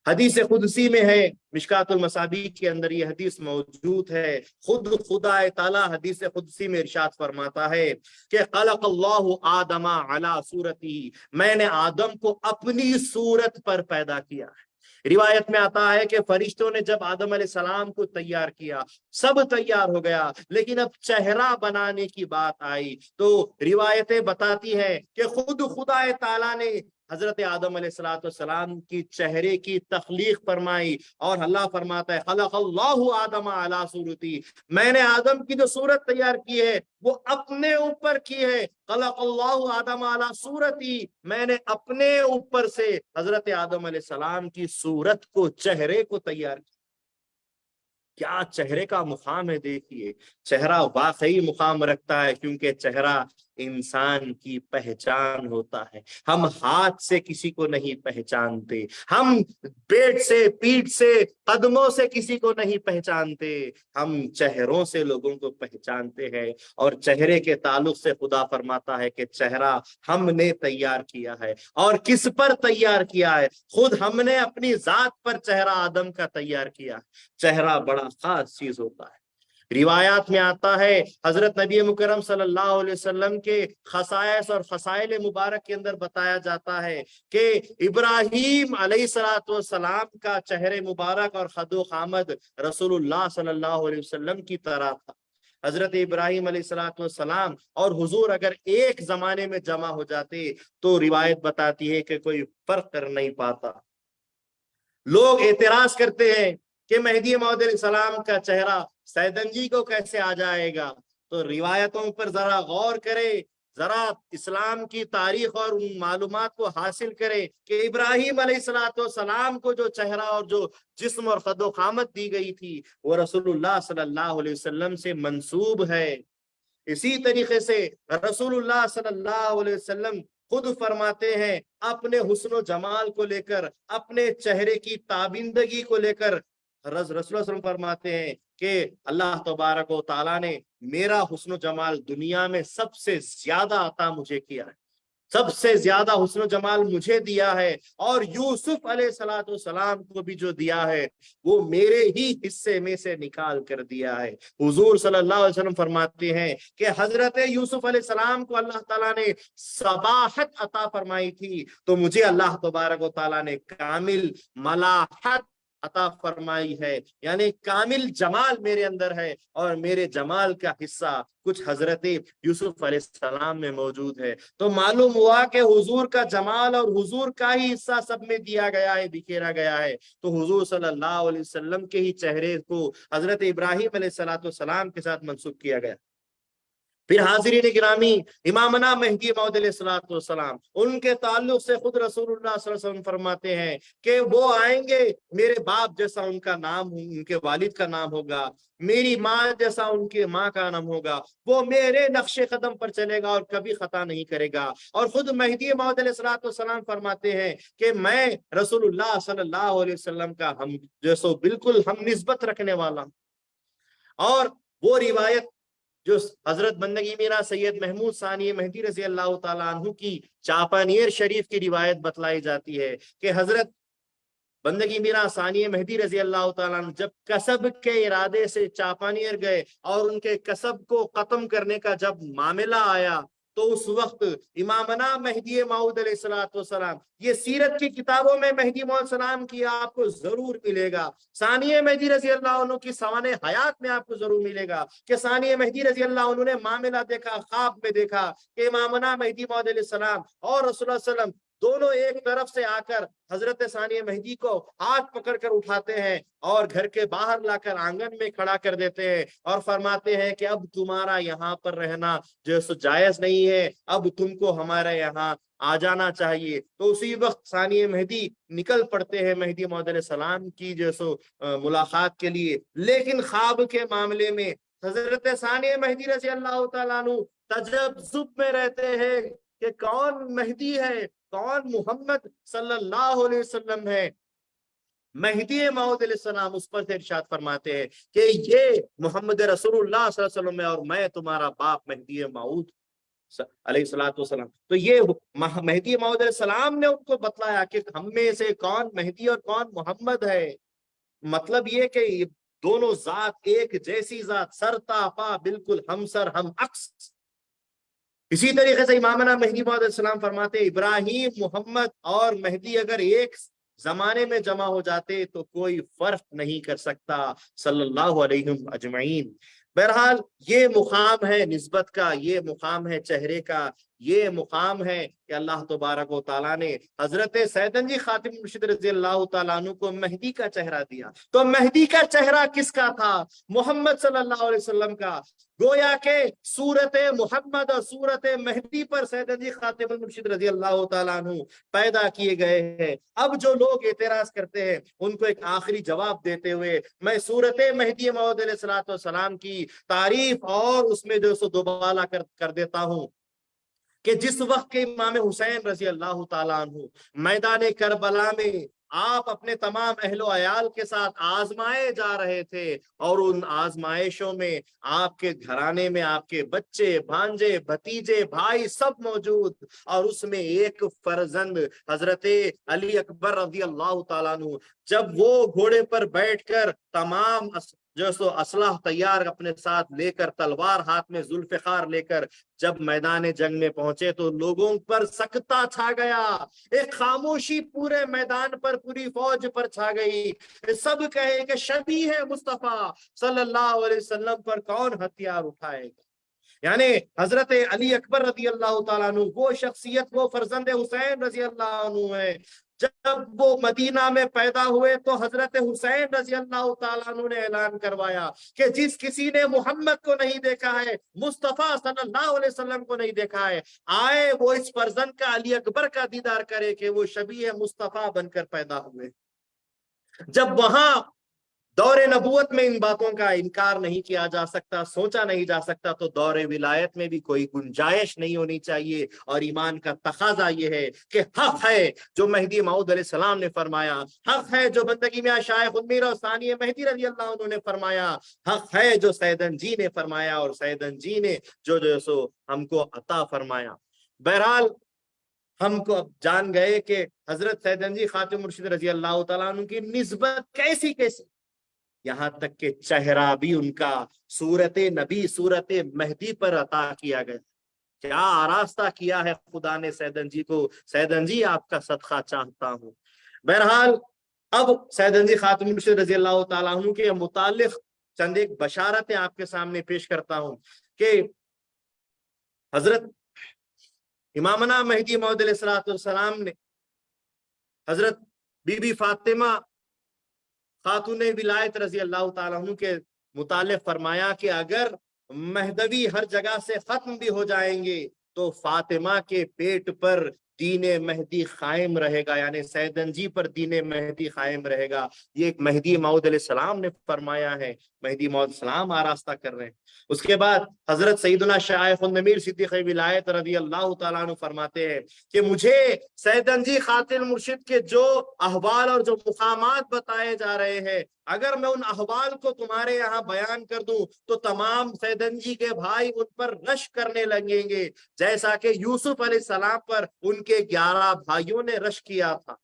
حدیث قدسی میں ہے، مشکات المصابیح کے اندر یہ حدیث موجود ہے، خود خدا تعالی حدیث قدسی میں ارشاد فرماتا ہے کہ خلق اللہ آدم علی صورتی، میں نے آدم کو اپنی صورت پر پیدا کیا ہے۔ روایت میں آتا ہے کہ فرشتوں نے جب آدم علیہ السلام کو تیار کیا، سب تیار ہو گیا، لیکن اب چہرہ بنانے کی بات آئی تو روایتیں بتاتی ہیں کہ خود خدا تعالی نے حضرت آدم علیہ السلام کی چہرے کی تخلیق فرمائی، اور اللہ فرماتا ہے خلق اللہ آدم علی صورتی، میں نے آدم کی جو صورت تیار کی ہے وہ اپنے اوپر کی ہے، خلق اللہ آدم علی صورتی، میں نے اپنے اوپر سے حضرت آدم علیہ السلام کی صورت کو، چہرے کو تیار کیا۔ کیا چہرے کا مقام ہے، دیکھیے چہرہ واقعی مقام رکھتا ہے، کیونکہ چہرہ انسان کی پہچان ہوتا ہے۔ ہم ہاتھ سے کسی کو نہیں پہچانتے، ہم پیٹ سے، پیٹھ سے، قدموں سے کسی کو نہیں پہچانتے، ہم چہروں سے لوگوں کو پہچانتے ہیں۔ اور چہرے کے تعلق سے خدا فرماتا ہے کہ چہرہ ہم نے تیار کیا ہے، اور کس پر تیار کیا ہے؟ خود ہم نے اپنی ذات پر چہرہ آدم کا تیار کیا ہے۔ چہرہ بڑا خاص چیز ہوتا ہے۔ روایات میں آتا ہے حضرت نبی مکرم صلی اللہ علیہ وسلم کے خصائص اور فضائل مبارک کے اندر بتایا جاتا ہے کہ ابراہیم علیہ السلام کا چہرے مبارک اور خد و خامد رسول اللہ صلی اللہ علیہ وسلم کی طرح تھا۔ حضرت ابراہیم علیہ السلام اور حضور اگر ایک زمانے میں جمع ہو جاتے تو روایت بتاتی ہے کہ کوئی فرق کر نہیں پاتا۔ لوگ اعتراض کرتے ہیں کہ مہدی موعود علیہ السلام کا چہرہ سیدنجی کو کیسے آ جائے گا؟ تو روایتوں پر ذرا غور کرے، ذرا اسلام کی تاریخ اور ان معلومات کو حاصل کرے کہ ابراہیم علیہ السلام کو جو چہرہ اور جو جسم اور قد و قامت دی گئی تھی وہ رسول اللہ صلی اللہ علیہ وسلم سے منسوب ہے۔ اسی طریقے سے رسول اللہ صلی اللہ علیہ وسلم خود فرماتے ہیں اپنے حسن و جمال کو لے کر، اپنے چہرے کی تابندگی کو لے کر، رسول اللہ صلی اللہ علیہ وسلم فرماتے ہیں کہ اللہ تبارک و تعالیٰ نے میرا حسن و جمال دنیا میں سب سے زیادہ عطا مجھے کیا ہے، سب سے زیادہ حسن و جمال مجھے دیا ہے، اور یوسف علیہ السلام کو بھی جو دیا ہے وہ میرے ہی حصے میں سے نکال کر دیا ہے۔ حضور صلی اللہ علیہ وسلم فرماتے ہیں کہ حضرت یوسف علیہ السلام کو اللہ تعالیٰ نے صباحت عطا فرمائی تھی، تو مجھے اللہ تبارک و تعالیٰ نے کامل ملاحت عطا فرمائی ہے، یعنی کامل جمال میرے اندر ہے، اور میرے جمال کا حصہ کچھ حضرت یوسف علیہ السلام میں موجود ہے۔ تو معلوم ہوا کہ حضور کا جمال اور حضور کا ہی حصہ سب میں دیا گیا ہے، بکھیرا گیا ہے۔ تو حضور صلی اللہ علیہ وسلم کے ہی چہرے کو حضرت ابراہیم علیہ السلام کے ساتھ منسوب کیا گیا۔ پھر حاضرین گرامی، امامنا مہدی موعود علیہ السلام، ان کے تعلق سے خود رسول اللہ صلی اللہ علیہ وسلم فرماتے ہیں کہ وہ آئیں گے، میرے باپ جیسا ان کا نام، ان کے والد کا نام ہوگا، میری ماں جیسا ان کے ماں کا نام ہوگا، وہ میرے نقش قدم پر چلے گا اور کبھی خطا نہیں کرے گا۔ اور خود مہدی موعود علیہ السلام فرماتے ہیں کہ میں رسول اللہ صلی اللہ علیہ وسلم کا ہم جیسو بالکل ہم نسبت رکھنے والا ہوں۔ اور وہ روایت جو حضرت بندگی میرا سید محمود ثانی مہدی رضی اللہ تعالیٰ عنہ کی چاپانیر شریف کی روایت بتلائی جاتی ہے کہ حضرت بندگی میرا ثانی مہدی رضی اللہ تعالیٰ عنہ جب کسب کے ارادے سے چاپانیر گئے اور ان کے کسب کو ختم کرنے کا جب معاملہ آیا تو اس وقت امامنا مہدی موعود علیہ السلام، یہ سیرت کی کتابوں میں مہدی موعود علیہ السلام کی آپ کو ضرور ملے گا، ثانی مہدی رضی اللہ عنہ کی سوانح حیات میں آپ کو ضرور ملے گا کہ ثانی مہدی رضی اللہ عنہ نے معاملہ دیکھا، خواب میں دیکھا کہ امامنا مہدی موعود علیہ السلام اور رسول اللہ صلی اللہ علیہ وسلم دونوں ایک طرف سے آ کر حضرت ثانی مہدی کو ہاتھ پکڑ کر اٹھاتے ہیں اور گھر کے باہر لا کر آنگن میں کھڑا کر دیتے ہیں، اور فرماتے ہیں کہ اب تمہارا یہاں پر رہنا جو سو جائز نہیں ہے، اب تم کو ہمارے یہاں آ جانا چاہیے۔ تو اسی وقت ثانی مہدی نکل پڑتے ہیں مہدی موعود علیہ السلام کی جو سو ملاقات کے لیے، لیکن خواب کے معاملے میں حضرت ثانی مہدی رضی اللہ تعالیٰ عنہ تجزب میں رہتے ہیں کہ کون مہدی ہے، کون محمد صلی اللہ علیہ وسلم ہے۔ مہدی موعود علیہ السلام اس پر سے ارشاد فرماتے ہیں کہ یہ محمد رسول اللہ صلی اللہ علیہ وسلم ہے اور میں تمہارا باپ مہدی موعود۔ अलैहिस्सलातु वस्सलाम। तो ये मेहदी मौऊद अलैहिस्सलाम ने उनको बतलाया कि हम में से कौन मेहदी और कौन मोहम्मद है। मतलब ये कि ये दोनों जात एक जैसी जात, सरता पा बिल्कुल हम सर हम अक्स। इसी तरीके से इमामना मेहदी मौऊद अलैहिस्सलाम फरमाते, इब्राहिम, मोहम्मद और मेहदी अगर एक जमाने में जमा हो जाते तो कोई फर्क नहीं कर सकता, सल्लल्लाहु अलैहि अजमईन। बहरहाल ये मुकाम है निस्बत का, ये मुकाम है चेहरे का, ये मुकाम है कि अल्लाह तबारक व तआला ने हजरत सैयदन जी खातिम मुर्शिद रजी अल्लाह तआला अन्हु को मेहदी का चेहरा दिया। तो मेहदी का चेहरा किसका था? मोहम्मद सल्लल्लाहु अलैहि वसल्लम का। गोया के सूरत मोहम्मद और सूरत मेहदी पर सैयदन जी खातिम मुर्शिद रजी अल्लाह तआला अन्हु पैदा किए गए हैं। अब जो लोग एतराज करते हैं उनको एक आखिरी जवाब देते हुए मैं सूरत मेहदी मौऊद अलैहिस्सलाम की तारीफ और उसमें जो सो दोबाला कर देता हूं कि जिस वक्त के इमाम हुसैन रजी अल्लाह ताला अन्हु मैदान करबला में आप अपने तमाम अहलो अयाल के साथ आजमाए जा रहे थे और उन आजमाइशों में आपके घराने में आपके बच्चे, भांजे, भतीजे, भाई सब मौजूद, और उसमें एक फर्जंद हजरत अली अकबर रजी अल्लाह ताला अन्हु जब वो घोड़े पर बैठकर तमाम जो सो असलाह तैयार अपने साथ लेकर, तलवार हाथ में, जुल्फिकार लेकर जब मैदान जंग में पहुंचे तो लोगों पर सकता छा गया। एक खामोशी पूरे मैदान पर, पूरी फौज पर छा गई। सब कहे कि शबी है मुस्तफा सल्लल्लाहु अलैहि वसल्लम पर कौन हथियार उठाएगा। यानी हजरत अली अकबर रजी अल्लाह ताला अन्हु वो शख्सियत, वो फर्जंद हुसैन रजी अल्लाह अन्हु है। जब वो मदीना में पैदा हुए तो हजरत हुसैन रजी अल्लाह ताला अन्हु ने ऐलान करवाया कि जिस किसी ने मोहम्मद को नहीं देखा है, मुस्तफा सल्लल्लाहु अलैहि वसल्लम को नहीं देखा है, आए वो इस फर्जंद का, अली अकबर का दीदार करे कि वो शबीह मुस्तफा बनकर पैदा हुए। जब वहां दौरे नबूवत में इन बातों का इनकार नहीं किया जा सकता, सोचा नहीं जा सकता, तो दौरे विलायत में भी कोई गुंजाइश नहीं होनी चाहिए। और ईमान का तकाजा ये है कि हक है जो मेहदी मऊद अलैहिस्सलाम ने फरमाया, हक है जो बंदगी में शाइख उम्मीर और सानी मेहदी रजी अल्लाह अन्हु ने फरमाया, हक है जो सैयदन जी ने फरमाया और सैयदन जी ने जो सो हमको अता फरमाया। बहरहाल हमको अब जान गए कि हजरत सैयदन जी खातिम मुर्शिद रजी अल्लाह तआला अन्हु की निस्बत कैसी कैसी, यहाँ तक के चेहरा भी उनका सूरत नबी, सूरत मेहदी पर अता किया गया। क्या आरास्ता किया है खुदा ने सैयदन जी को। सैयदन जी आपका सदका चाहता हूँ। बहरहाल अब सैयदन जी खातिम मुर्शिद रजी अल्लाह तआला अन्हु के मुतालिक चंद एक बशारतें आपके सामने पेश करता हूँ कि हजरत इमामना मेहदी मौऊद अलैहिस्सलाम ने हजरत बीबी फातिमा खातूने विलायत रजी अल्लाह ताला अन्हु के मुतालिक फरमाया कि अगर महदवी हर जगह से खत्म भी हो जाएंगे तो फातिमा के पेट पर दीने मेहदी कायम रहेगा, यानी सैयदन जी पर दीने मेहदी कायम रहेगा। ये एक मेहदी मऊद अलैहिस्सलाम ने फरमाया है, मेहदी मऊद अलैहिस्सलाम आरास्ता कर रहे हैं। उसके बाद हजरत सैयदना शाइख नमीर सिद्दीक़ विलायत रजी अल्लाह ताला अन्हु फरमाते हैं कि मुझे सैयदन जी खातिल मुर्शिद के जो अहवाल और जो मुकामात बताए जा रहे हैं, अगर मैं उन अहवाल को तुम्हारे यहाँ बयान कर दूं तो तमाम सैयदन जी के भाई उन पर रश करने लगेंगे, जैसा कि यूसुफ अलैहिस्सलाम पर उनके 11 भाइयों ने रश किया था।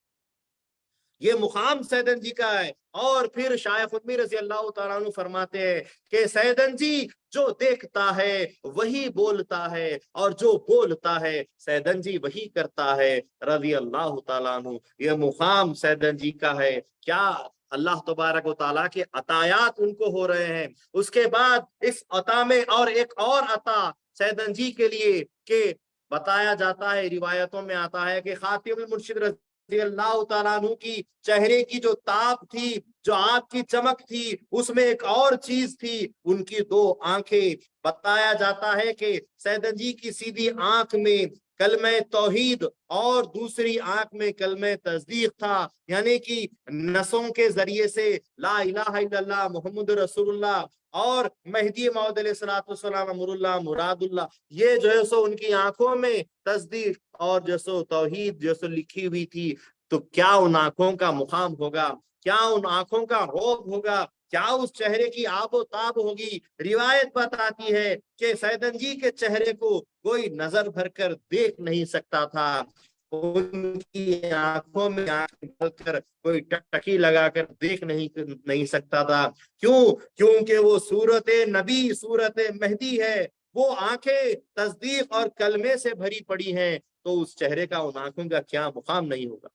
ये मुकाम सैयदन जी का है। और फिर शाइख उम्मीर रज़ी अल्लाह तआला अन्हु फरमाते हैं कि सैयदन जी जो देखता है वही बोलता है और जो बोलता है सैयदन जी वही करता है, रज़ी अल्लाह तआला अन्हु। ये मुकाम सैयदन जी का है। क्या अल्लाह तबारक व तआला के अतायात उनको हो रहे हैं। उसके बाद इस अता में और एक और अता सैयदन जी के लिए के बताया जाता है, रिवायतों में आता है कि खातिमुल मुर्शिद रज़ी अल्लाह तआला अन्हु की चेहरे की जो ताप थी, जो आंख की चमक थी, उसमें एक और चीज थी, उनकी 2 आंखें। बताया जाता है कि सैयदन जी की सीधी आंख में कलमे तौहीद और दूसरी आंख में कलमे तस्दीक था, यानी कि नसों के जरिए से ला इलाहा इल्लल्लाह मुहम्मद रसूलुल्लाह और मेहदी मऊद अलैहिस्सलाम अमरुल्लाह मुरादुल्लाह, ये जो है सो उनकी आंखों में तस्दीक और जो सो तौहीद जो सो लिखी हुई थी। तो क्या उन आंखों का मुकाम होगा, क्या उन आंखों का रौब होगा क्या उस चेहरे की आबो ताब होगी। रिवायत बताती है कि सैयदन जी के चेहरे को कोई नजर भर कर देख नहीं सकता था, उनकी आंखों में आंख डालकर कोई टकटकी लगाकर देख नहीं सकता था। क्यों? क्योंकि वो सूरत नबी, सूरत मेहदी है। वो आंखें तस्दीक और कलमे से भरी पड़ी हैं, तो उस चेहरे का उन आंखों का क्या मुकाम नहीं होगा।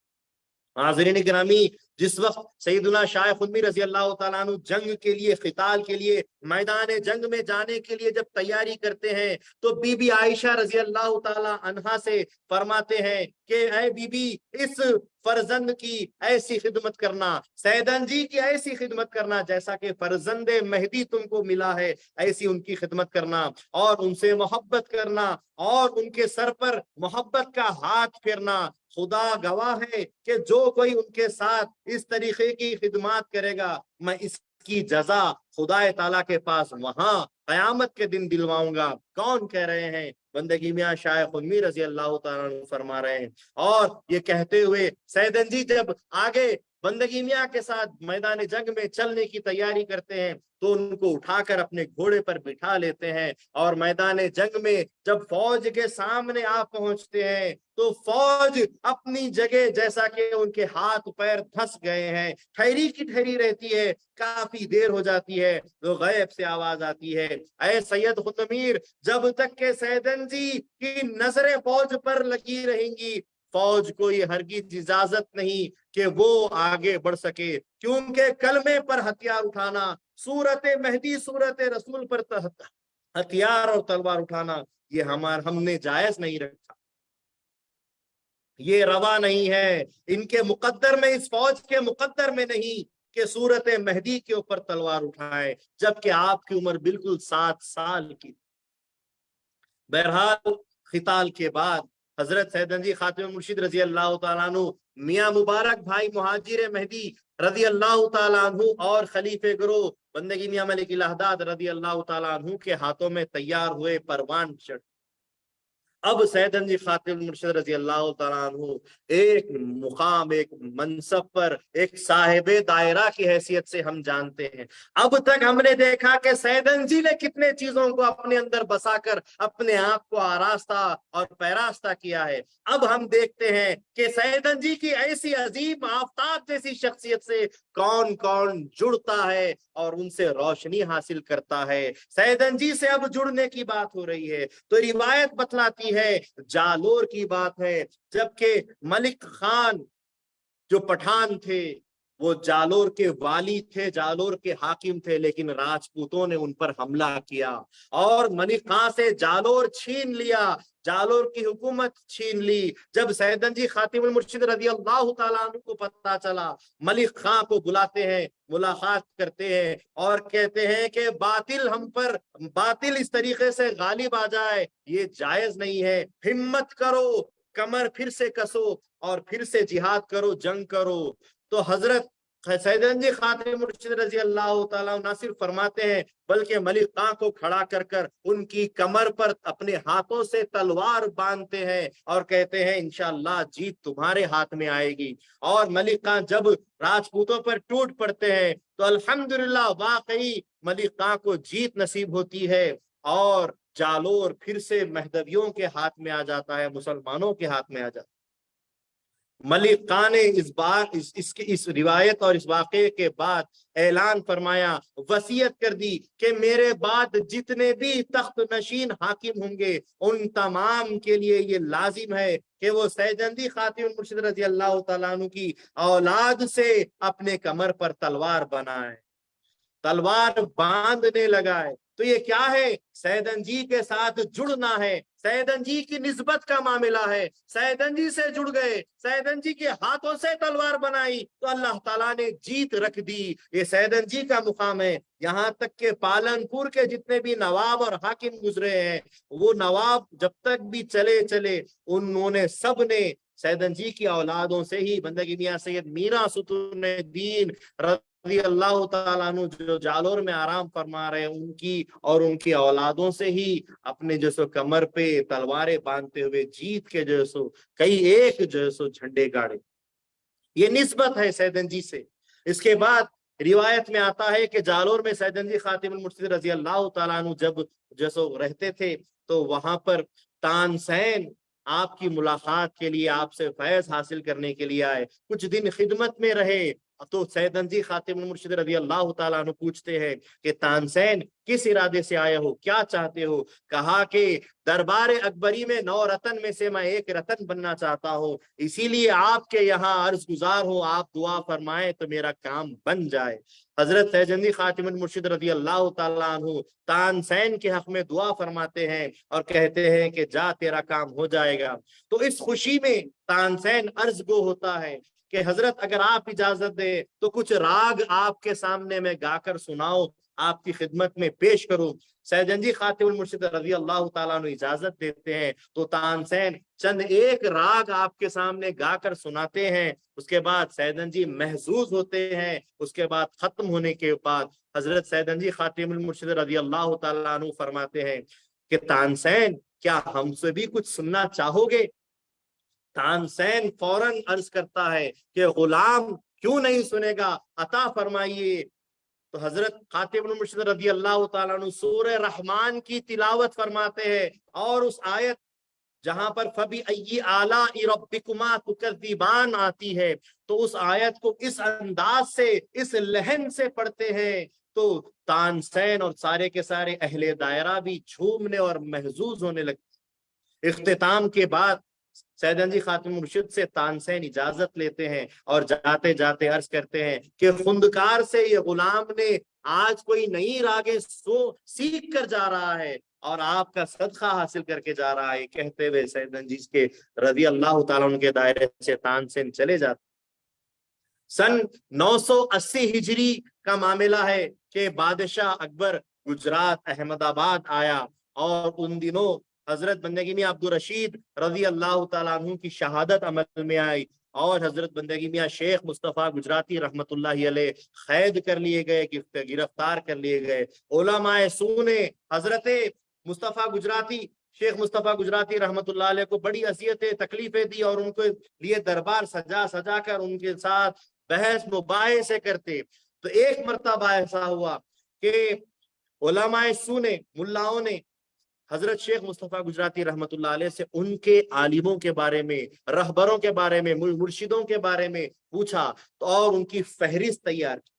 हाज़रीन गिरामी, जिस वक्त सैयदुना शाह खुदमी रजी अल्लाह तआला अन्हु जंग के लिए, खिताल के लिए, मैदान जंग में जाने के लिए जब तैयारी करते हैं, तो बीबी आयशा रजी अल्लाह तआला अन्हा से फरमाते हैं कि ऐ बीबी, इस फर्जंद की ऐसी खिदमत करना, सैयदन जी की ऐसी खिदमत करना जैसा कि फर्जंद मेहदी तुमको मिला है, ऐसी उनकी खिदमत करना और उनसे मोहब्बत करना और उनके सर पर मोहब्बत का हाथ फेरना। खुदा गवाह है कि जो कोई उनके साथ इस तरीके की खिदमत करेगा, मैं इसकी जजा खुदा ताला के पास वहां कयामत के दिन दिलवाऊंगा। कौन कह रहे हैं? बंदगी मियां शाह खुदमी रजी अल्लाह तआला अन्हु फरमा रहे हैं। और ये कहते हुए सैयदन जी जब आगे बंदगी मियां के साथ मैदान जंग में चलने की तैयारी करते हैं, तो उनको उठाकर अपने घोड़े पर बिठा लेते हैं और मैदान जंग में जब फौज के सामने आप पहुंचते हैं, तो फौज अपनी जगह, जैसा कि उनके हाथ पैर धंस गए हैं, ठहरी की ठहरी रहती है। काफी देर हो जाती है तो गैब से आवाज आती है, ऐ सैयद खुतमीर, जब तक के सैयदन जी की नजरें फौज पर लगी रहेंगी, फौज को ये हरगिज इजाजत नहीं कि वो आगे बढ़ सके, क्योंकि कलमे पर हथियार उठाना, सूरत मेहदी, सूरत रसूल पर हथियार और तलवार उठाना, ये हमने जायज नहीं रखा, ये रवा नहीं है। इनके मुकद्दर में, इस फौज के मुकद्दर में नहीं कि सूरत मेहदी के ऊपर तलवार उठाए, जबकि आपकी उम्र बिल्कुल 7 साल की। बहरहाल खिताल के बाद हजरत सैयदन जी खातिमुल मुर्शिद रजी अल्लाह तआला अन्हु, मियां मुबारक भाई मुहाजिर मेहदी रजी अल्लाह तआला अन्हु और खलीफे गुरो बंदगी मियां मलिक इलाहदाद रजी अल्लाह तआला अन्हु के हाथों में तैयार हुए परवान चढ़। अब सैयदन जी खातिमुल मुर्शिद रजी अल्लाह तआला अन्हु एक मुकाम, एक मनसब पर, एक साहिबे दायरा की हैसियत से हम जानते हैं। अब तक हमने देखा कि सैयदन जी ने कितने चीजों को अपने अंदर बसाकर अपने आप को आरास्ता और पैरास्ता किया है। अब हम देखते हैं कि सैयदन जी की ऐसी अजीम आफताब जैसी शख्सियत से कौन कौन जुड़ता है और उनसे रोशनी हासिल करता है। सैयदन जी से अब जुड़ने की बात हो रही है, तो रिवायत बतलाती है, जालोर की बात है, जबकि मलिक खान जो पठान थे, वो जालोर के वाली थे, जालोर के हाकिम थे, लेकिन राजपूतों ने उन पर हमला किया और मलिक खां से जालोर छीन लिया, जालोर की हुकूमत छीन ली। जब सैयदन जी खातिमुल मुर्शिद रज़ी अल्लाह तआला अन्हु को पता चला, मलिक खां को बुलाते हैं, मुलाकात करते हैं और कहते हैं कि बातिल हम पर, बातिल इस तरीके से गालिब आ जाए, ये जायज नहीं है। हिम्मत करो, कमर फिर से कसो और फिर से जिहाद करो, जंग करो। तो हजरत सैयदन जी खातिमुल मुर्शिद रज़ी अल्लाह तआला ना सिर्फ फरमाते हैं, बल्कि मलिक खां को खड़ा कर कर उनकी कमर पर अपने हाथों से तलवार बांधते हैं और कहते हैं इंशाअल्लाह जीत तुम्हारे हाथ में आएगी। और मलिक खां जब राजपूतों पर टूट पड़ते हैं, तो अल्हम्दुलिल्लाह वाकई मलिक खां को जीत नसीब होती है और जालोर फिर से महदवियों के हाथ में आ जाता है, मुसलमानों के हाथ में आ जाता है। मलिक खां ने इस बार इस रिवायत और इस वाक़े के बाद ऐलान फरमाया, वसीयत कर दी कि मेरे बाद जितने भी तख्त नशीन हाकिम होंगे, उन तमाम के लिए ये लाजिम है कि वो सैयदन जी खातिमुल मुर्शिद रज़ी अल्लाह तआला अन्हु की औलाद से अपने कमर पर तलवार बनाए, तलवार बांधने लगा है। तो ये क्या है? सैयदन जी के साथ जुड़ना है, सैयदन जी की निस्बत का मामला है। सैयदन जी से जुड़ गए, सैयदन जी के हाथों से तलवार बनाई तो अल्लाह ताला ने जीत रख दी। ये सैयदन जी का मुकाम है। यहाँ तक के पालनपुर के जितने भी नवाब और हाकिम गुजरे हैं, वो नवाब जब तक भी चले चले, उन्होंने सब ने सैयदन जी की औलादों से ही, बंदगी मियां सैयद मीरा सुतून-ए-दीन रज़ी अल्लाह तआला अन्हु जो जालोर में आराम फरमा रहे हैं, उनकी और उनकी औलादों से ही अपने जो सो कमर पे तलवारें बांधते हुए जीत के जो सो कई एक जो सो झंडे गाड़े। ये निस्बत है सैयदन जी से। इसके बाद रिवायत में आता है कि जालोर में सैयदन जी खातिमुल मुर्शिद रजी अल्लाह ताला अन्हु जब जैसो रहते थे तो वहां पर तानसेन आपकी मुलाकात के लिए, आपसे फैज हासिल करने के लिए आए, कुछ दिन खिदमत में रहे। तो सैयदन जी खातिमुल मुर्शिद रजी अल्लाह ताला अन्हु पूछते हैं कि तानसेन किस इरादे से आए हो, क्या चाहते हो? कहा कि दरबार अकबरी में 9 रतन में से मैं एक रतन बनना चाहता हूँ, इसीलिए आपके यहाँ अर्ज गुजार हो, आप दुआ फरमाएं तो मेरा काम बन जाए। हजरत सैयदन जी खातिमुल मुर्शिद रजी अल्लाह ताला अन्हु तानसेन के हक में दुआ फरमाते हैं और कहते हैं कि जा तेरा काम हो जाएगा। तो इस खुशी में तानसेन अर्ज गो होता है कि हजरत अगर आप इजाजत दे तो कुछ राग आपके सामने में गाकर सुनाओ, आपकी खिदमत में पेश करूं। सैयदन जी खातिमुल मुर्शिद रजी अल्लाह ताला अन्हु इजाजत देते हैं तो तानसेन चंद एक राग आपके सामने गाकर सुनाते हैं। उसके बाद सैयदन जी महजूज होते हैं। उसके बाद खत्म होने के बाद हजरत सैयदन जी खातिमुल मुर्शिद रजी अल्लाह ताला अन्हु फरमाते हैं कि तानसेन क्या हमसे भी कुछ सुनना चाहोगे? तानसेन फौरन अर्ज करता है कि गुलाम क्यों नहीं सुनेगा, अता फरमाइए। तो हजरत खातिमुल मुर्शिद रजी अल्लाह ताला अन्हु सूरह रहमान की तिलावत फरमाते हैं और उस आयत जहां पर फबी अय्यी आला रब्बिकुमा तुकज़्ज़िबान आती है, तो उस आयत को इस अंदाज से, इस लहन से पढ़ते हैं तो तानसेन और सारे के सारे अहले दायरा भी झूमने और महजूज होने लगते। इख्तिताम के बाद सैयदन जी खातिमुल मुर्शिद से तानसेन इजाजत लेते हैं और जाते जाते अर्ज करते हैं कि खुंदकार से ये गुलाम ने आज कोई नई रागे सीख कर जा रहा है और आपका सदका हासिल करके जा रहा है। कहते हुए सैयदन जी के रजी अल्लाह ताला उनके दायरे से तानसेन चले जाते। सन 980 हिजरी का मामला है कि बादशाह अकबर गुजरात अहमदाबाद आया और उन दिनों हजरत बंदगी मियां अब्दुल रशीद रजी अल्लाह ताला अन्हु की शहादत अमल में आई और हजरत बंदगी मियां शेख मुस्तफ़ा गुजराती रहमतुल्लाहि अलैह कैद कर लिए गए, गिरफ्तार कर लिए गए। उलमाए सू ने हजरत मुस्तफ़ा गुजराती, शेख मुस्तफ़ा गुजराती रहमतुल्लाह अलैह को बड़ी अजियतें तकलीफें दी और उनके लिए दरबार सजा सजा कर उनके साथ बहस मुबाहिसे करते। तो एक मर्तबा ऐसा हुआ कि उलमाए सू ने, मुल्लाओं ने हजरत शेख मुस्तफ़ा गुजराती रहमतुल्लाह अलैह से उनके आलिमों के बारे में, रहबरों के बारे में, मुर्शिदों के बारे में पूछा तो और उनकी फहरिस्त तैयार की।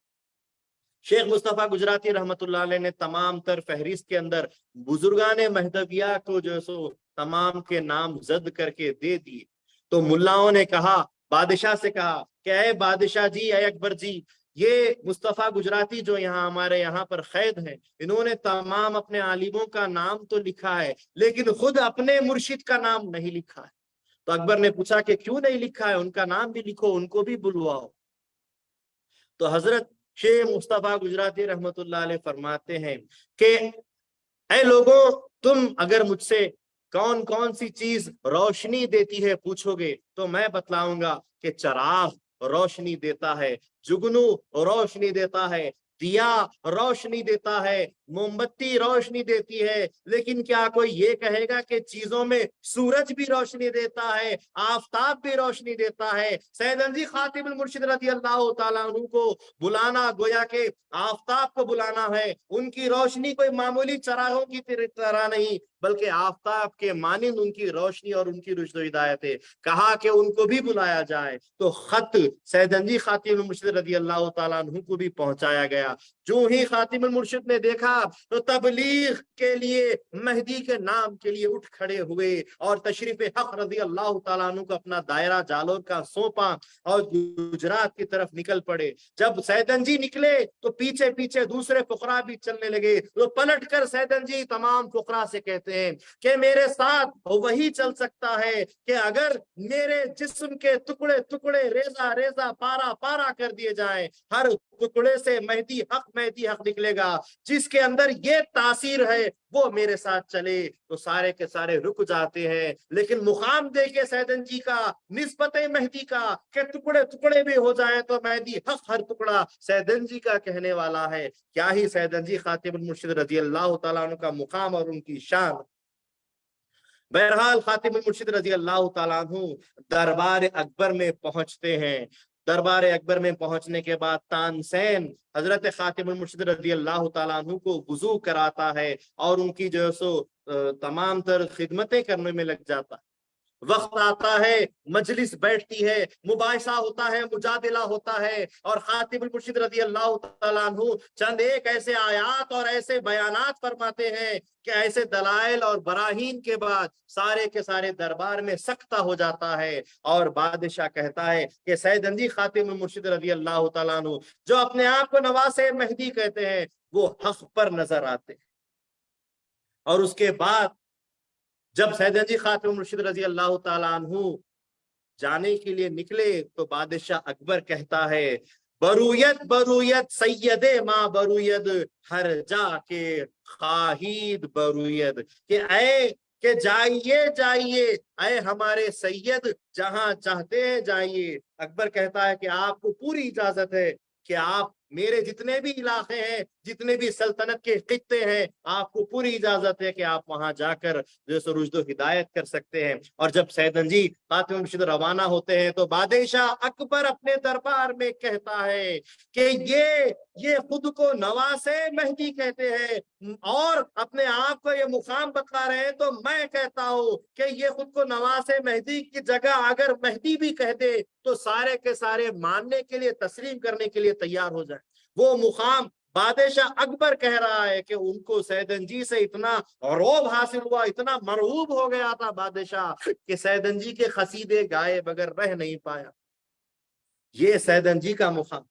शेख मुस्तफ़ा गुजराती रहमतुल्लाह अलैह ने तमाम तर फहरिस्त के अंदर बुजुर्गाने महदविया को जो सो तमाम के नाम जद करके दे दिए। तो मुल्लाओं ने कहा, बादशाह से कहा कि ऐ बादशाह जी, ऐ अकबर जी, ये मुस्तफ़ा गुजराती जो यहाँ हमारे यहाँ पर कैद हैं, इन्होंने तमाम अपने आलिमों का नाम तो लिखा है लेकिन खुद अपने मुर्शिद का नाम नहीं लिखा है। तो अकबर ने पूछा कि क्यों नहीं लिखा है, उनका नाम भी लिखो, उनको भी बुलवाओ। तो हजरत शेख मुस्तफ़ा गुजराती रहमतुल्लाह अलैह फरमाते हैं कि ऐ लोगों, तुम अगर मुझसे कौन कौन सी चीज रोशनी देती है पूछोगे तो मैं बतलाऊंगा कि चराग रोशनी देता है, जुगनू रोशनी देता है, दिया रोशनी देता है, मोमबत्ती रोशनी देती है। लेकिन क्या कोई ये कहेगा कि चीजों में सूरज भी रोशनी देता है, आफताब भी रोशनी देता है? सैयदन जी खातिमुल मुर्शिद रज़ी अल्लाह ताला अन्हु को बुलाना गोया के आफताब को बुलाना है। उनकी रोशनी कोई मामूली चरागों की तरह नहीं बल्कि आफताब के मानिंद उनकी रोशनी और उनकी रुश्द हिदायत है। कहा कि उनको भी बुलाया जाए। तो खत सैयदन जी खातिमुल मुर्शिद रज़ी अल्लाह ताला अन्हु को भी पहुंचाया गया। जो ही खातिमुल मुर्शिद ने देखा तो तबलीग के लिए, मेहदी के नाम के लिए उठ खड़े हुए और तशरीफ हक रज़ी अल्लाह ताला अन्हु को अपना दायरा जालोर का सौंपा और गुजरात की तरफ निकल पड़े। जब सैयदन जी निकले तो पीछे पीछे दूसरे फुकरा भी चलने लगे। तो पलट कर सैयदन जी तमाम फुकरा से कहते हैं कि मेरे साथ वही चल सकता है कि अगर मेरे जिस्म के टुकड़े टुकड़े, रेजा रेजा, पारा पारा कर दिए जाएं, हर टुकड़े से मेहदी हक निकलेगा। जिसके अंदर ये तासीर है वो मेरे साथ चले। तो सारे के सारे रुक जाते हैं। लेकिन मुकाम देके सैयदन जी का, निस्बत मेहदी का, के टुकड़े टुकड़े भी हो जाए तो मेहदी हक हर टुकड़ा सैयदन जी का कहने वाला है। क्या ही सैयदन जी खातिमुल मुर्शिद रज़ी अल्लाह ताला अन्हु का मुकाम और उनकी शान। बहरहाल खातिमुल मुर्शिद रज़ी अल्लाह ताला अन्हु दरबार अकबर में पहुंचते हैं। दरबार अकबर में पहुंचने के बाद तानसेन हजरत खातिमुल मुर्शिद रजी अल्लाह ताला अन्हु को वुजू कराता है और उनकी जो है सो तमाम तर खिदमतें करने में लग जाता है। वक्त आता है, मजलिस बैठती है, मुबाहिसा होता है, मुजादिला होता है और खातिमुल मुर्शिद रज़ी अल्लाह तआला अन्हु चंद एक ऐसे आयात और ऐसे बयानात फरमाते हैं कि ऐसे दलाइल और बराहीन के बाद सारे के सारे दरबार में सख्ता हो जाता है और बादशाह कहता है कि सैयदंजी खातिमुल मुर्शिद रज़ी अल्लाह तआला अन्हु जो अपने आप को नवासे मेहदी कहते हैं वो हक पर नजर आते हैं। और उसके बाद जब सैयदंजी खातिमुल मुर्शिद रजी अल्लाह ताला अन्हु जाने के लिए निकले तो बादशाह अकबर कहता है बरूयत बरूयत सैयदे माँ बरूयत हर जा के खाहिद बरूयत के जाइए जाइए ऐ हमारे सैयद जहां चाहते हैं जाइए। अकबर कहता है कि आपको पूरी इजाजत है कि आप मेरे जितने भी इलाके हैं, जितने भी सल्तनत के खित्ते हैं, आपको पूरी इजाजत है कि आप वहां जाकर जो सो रुश्द हिदायत कर सकते हैं। और जब सैयदंजी खातिमुल मुर्शिद रवाना होते हैं तो बादशाह अकबर अपने दरबार में कहता है कि ये खुद को नवासे मेहदी कहते हैं और अपने आप को ये मुकाम बता रहे हैं, तो मैं कहता हूं कि ये खुद को नवासे मेहदी की जगह अगर मेहदी भी कह दे तो सारे के सारे मानने के लिए, तस्लीम करने के लिए तैयार हो जाए। वो मुकाम बादशाह अकबर कह रहा है कि उनको सैयदंजी से इतना रौब हासिल हुआ, इतना मरऊब हो गया था बादशाह कि सैयदंजी के खसीदे गाए बगैर रह नहीं पाया। ये सैयदंजी का मुकाम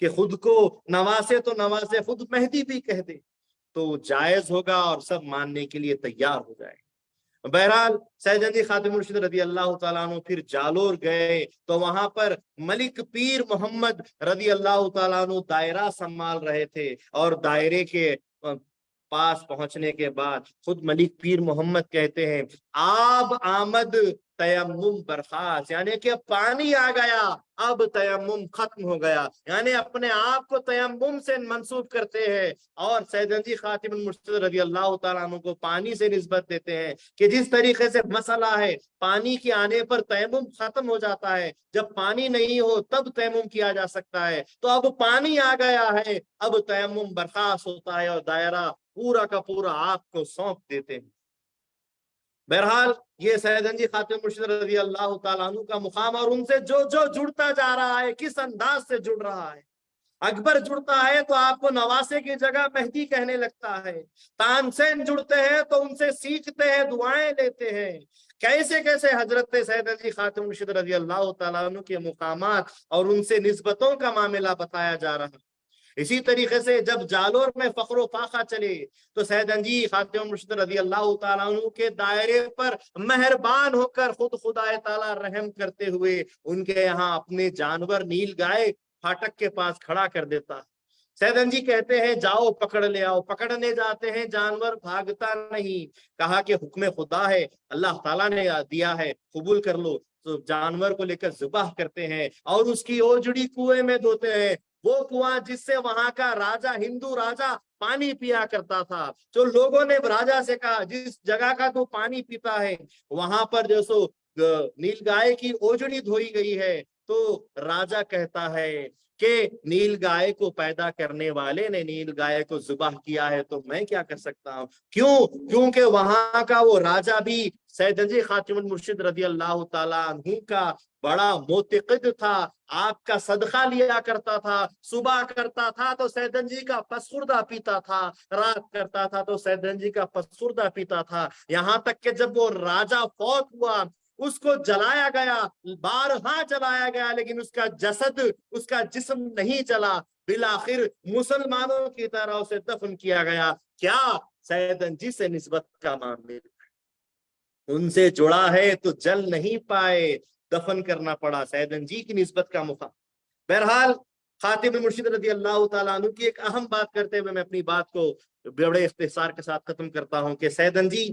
कि खुद को नवासे तो नवासे, खुद मेहदी भी कह दे तो जायज होगा और सब मानने के लिए तैयार हो जाए। बहरहाल सैयदंजी खातिमुल मुर्शिद रज़ी अल्लाह तआला अन्हु फिर जालोर गए तो वहां पर मलिक पीर मोहम्मद रज़ी अल्लाह तआला अन्हु दायरा संभाल रहे थे और दायरे के पास पहुंचने के बाद खुद मलिक पीर मोहम्मद कहते हैं आब आमद तयम्मुम बरखास, यानी कि पानी आ गया, अब तयम्मुम खत्म हो गया, यानी अपने आप को तयम्मुम से मंसूब करते हैं और सैयदंजी खातिमुल मुर्शिद रज़ी अल्लाह तआला अन्हु को पानी से निस्बत देते हैं कि जिस तरीके से मसला है पानी के आने पर तयम्मुम खत्म हो जाता है, जब पानी नहीं हो तब तयम्मुम किया जा सकता है, तो अब पानी आ गया है, अब तयम्मुम बर्खास होता है और दायरा पूरा का पूरा आपको सौंप देते हैं। बहरहाल ये सैयदंजी खातिमुल मुर्शिद रज़ी अल्लाह तआला अन्हु का मुकाम और उनसे जो जो जुड़ता जा रहा है, किस अंदाज से जुड़ रहा है। अकबर जुड़ता है तो आपको नवासे की जगह मेहदी कहने लगता है, तानसेन जुड़ते हैं तो उनसे सीखते हैं, दुआएं लेते हैं। कैसे कैसे हजरत सैयदंजी खातिमुल मुर्शिद रज़ी अल्लाह तआला अन्हु के मुकामात और उनसे निस्बतों का मामला बताया जा रहा है। इसी तरीके से जब जालोर में फख्र फाखा चले तो सैयदंजी खातिमुल मुर्शिद रज़ी अल्लाह तआला अन्हु के दायरे पर मेहरबान होकर खुद खुदाए ताला रहम करते हुए उनके यहाँ अपने जानवर नील गाय फाटक के पास खड़ा कर देता। सैयदंजी कहते हैं जाओ पकड़ ले आओ, पकड़ने जाते हैं, जानवर भागता नहीं, कहा कि हुक्म खुदा है, अल्लाह ताला ने दिया है, कबूल कर लो। तो जानवर को लेकर ज़िबाह करते हैं और उसकी ओजड़ी कुएं में धोते हैं, वो कुआं जिससे वहां का राजा, हिंदू राजा पानी पिया करता था। जो लोगों ने राजा से कहा जिस जगह का तू पानी पीता है वहां पर जो सो नील गाय की ओजड़ी धोई गई है, तो राजा कहता है कि नील गाय को पैदा करने वाले ने नील गाय को ज़ुबाह किया है तो मैं क्या कर सकता हूँ। क्यों? क्योंकि वहां का वो राजा भी सैयदंजी खातिमुल मुर्शिद रज़ी अल्लाह तआला अन्हु का बड़ा मोतिक़िद था, आपका सदका लिया करता था, सुबह करता था तो सैयदंजी का पसखुर्दा पीता था, रात करता था तो सैयदंजी का पसखुर्दा पीता था। यहाँ तक कि जब वो राजा फौत हुआ उसको जलाया गया, बारहा जलाया गया, लेकिन उसका जसद, उसका जिस्म नहीं जला, बिलाखिर मुसलमानों की तरह उसे दफन किया गया। क्या? सैयदंजी से निस्बत का मामला, उनसे जुड़ा है तो जल नहीं पाए, दफन करना पड़ा, सैयदंजी की निस्बत का मुकाम। बहरहाल खातिमुल मुर्शिद रज़ी अल्लाह तआला अन्हु की एक अहम बात करते हुए मैं अपनी बात को बड़े इख्तिसार के साथ खत्म करता हूं कि सैयदंजी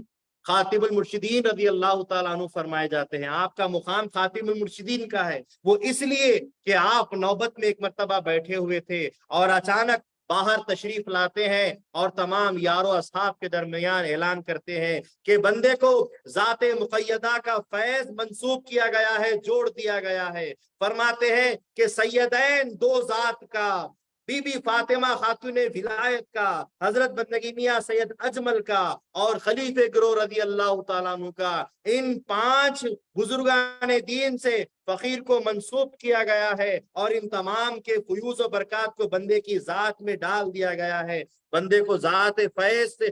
खातिमुल मुर्शिदीन रज़ी अल्लाह तआला अन्हु फरमाए जाते हैं, आपका मुकाम खातिमुल मुर्शिदीन का है। वो इसलिए कि आप नौबत में एक मर्तबा बैठे हुए थे और अचानक باہر تشریف لاتے ہیں اور تمام یار و اصحاب کے درمیان اعلان کرتے ہیں کہ بندے کو ذات مقیدہ کا فیض منسوب کیا گیا ہے، جوڑ دیا گیا ہے۔ فرماتے ہیں کہ سیدین دو ذات کا، بی بی فاطمہ خاتون ولایت کا، حضرت بندگی میاں سید اجمل کا اور خلیفہ گروہ رضی اللہ تعالیٰ عنہ کا، ان 5 بزرگان دین سے فقیر کو منسوب کیا گیا ہے اور ان تمام کے فیوز و برکات کو بندے کی ذات میں ڈال دیا گیا ہے، بندے کو ذات فیض سے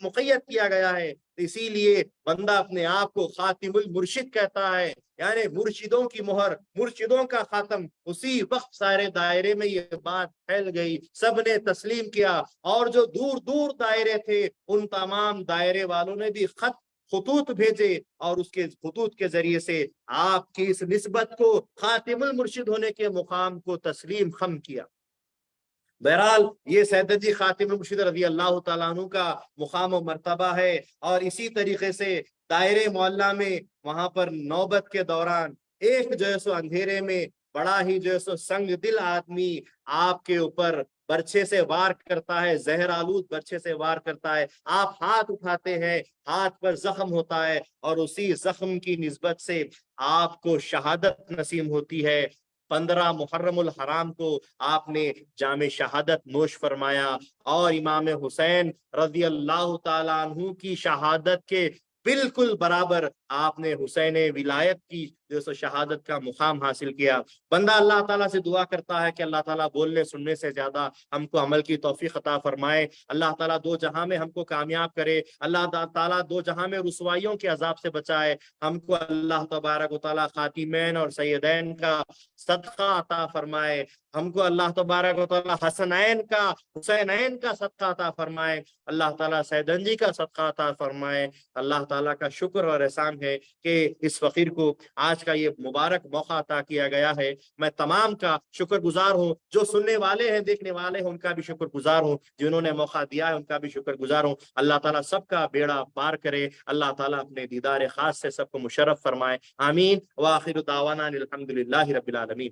مقید کیا گیا ہے۔ اسی لیے بندہ اپنے آپ کو خاتم المرشد کہتا ہے، یعنی مرشدوں کی مہر، مرشدوں کا خاتم۔ اسی وقت سارے دائرے میں یہ بات پھیل گئی، سب نے تسلیم کیا، اور جو دور دور دائرے تھے ان تمام دائرے والوں نے بھی خطوط بھیجے اور اس کے خطوط کے ذریعے سے آپ کی اس نسبت کو، خاتم المرشد ہونے کے مقام کو تسلیم خم کیا۔ بہرحال یہ سیدت جی خاتم المرشد رضی اللہ تعالیٰ عنہ کا مقام و مرتبہ ہے۔ اور اسی طریقے سے دائرے معلیٰ میں وہاں پر نوبت کے دوران ایک جو ہے سو اندھیرے میں بڑا ہی جو ہے سو سنگ دل آدمی آپ کے اوپر برچھے سے وار کرتا ہے، زہر آلود برچھے سے وار کرتا ہے، آپ ہاتھ اٹھاتے ہیں، ہاتھ پر زخم ہوتا ہے اور اسی زخم کی نسبت سے آپ کو شہادت نصیب ہوتی ہے۔ 15 محرم الحرام کو آپ نے جام شہادت نوش فرمایا اور امام حسین رضی اللہ تعالیٰ عنہ کی شہادت کے بالکل برابر آپ نے حسین ولایت کی جو سو شہادت کا مقام حاصل کیا۔ بندہ اللہ تعالیٰ سے دعا کرتا ہے کہ اللہ تعالیٰ بولنے سننے سے زیادہ ہم کو عمل کی توفیق عطا فرمائے، اللہ تعالیٰ دو جہاں میں ہم کو کامیاب کرے، اللہ تعالیٰ دو جہاں میں رسوائیوں کے عذاب سے بچائے، ہم کو اللہ تبارک و تعالیٰ خاتمین اور سیدین کا صدقہ عطا فرمائے، ہم کو اللہ تبارک و تعالیٰ حسنین کا، حسینین کا صدقہ عطا فرمائے، اللہ تعالیٰ سیدن جی کا صدقہ عطا فرمائے۔ اللہ تعالیٰ کا شکر اور احسان ہے کہ اس فقیر کو آج کا یہ مبارک موقع عطا کیا گیا ہے۔ میں تمام کا شکر گزار ہوں، جو سننے والے ہیں، دیکھنے والے ہیں، ان کا بھی شکر گزار ہوں، جنہوں نے موقع دیا ہے ان کا بھی شکر گزار ہوں۔ اللہ تعالیٰ سب کا بیڑا پار کرے، اللہ تعالیٰ اپنے دیدار خاص سے سب کو مشرف فرمائے، آمین۔ وآخر دعوانا الحمدللہ رب العالمین۔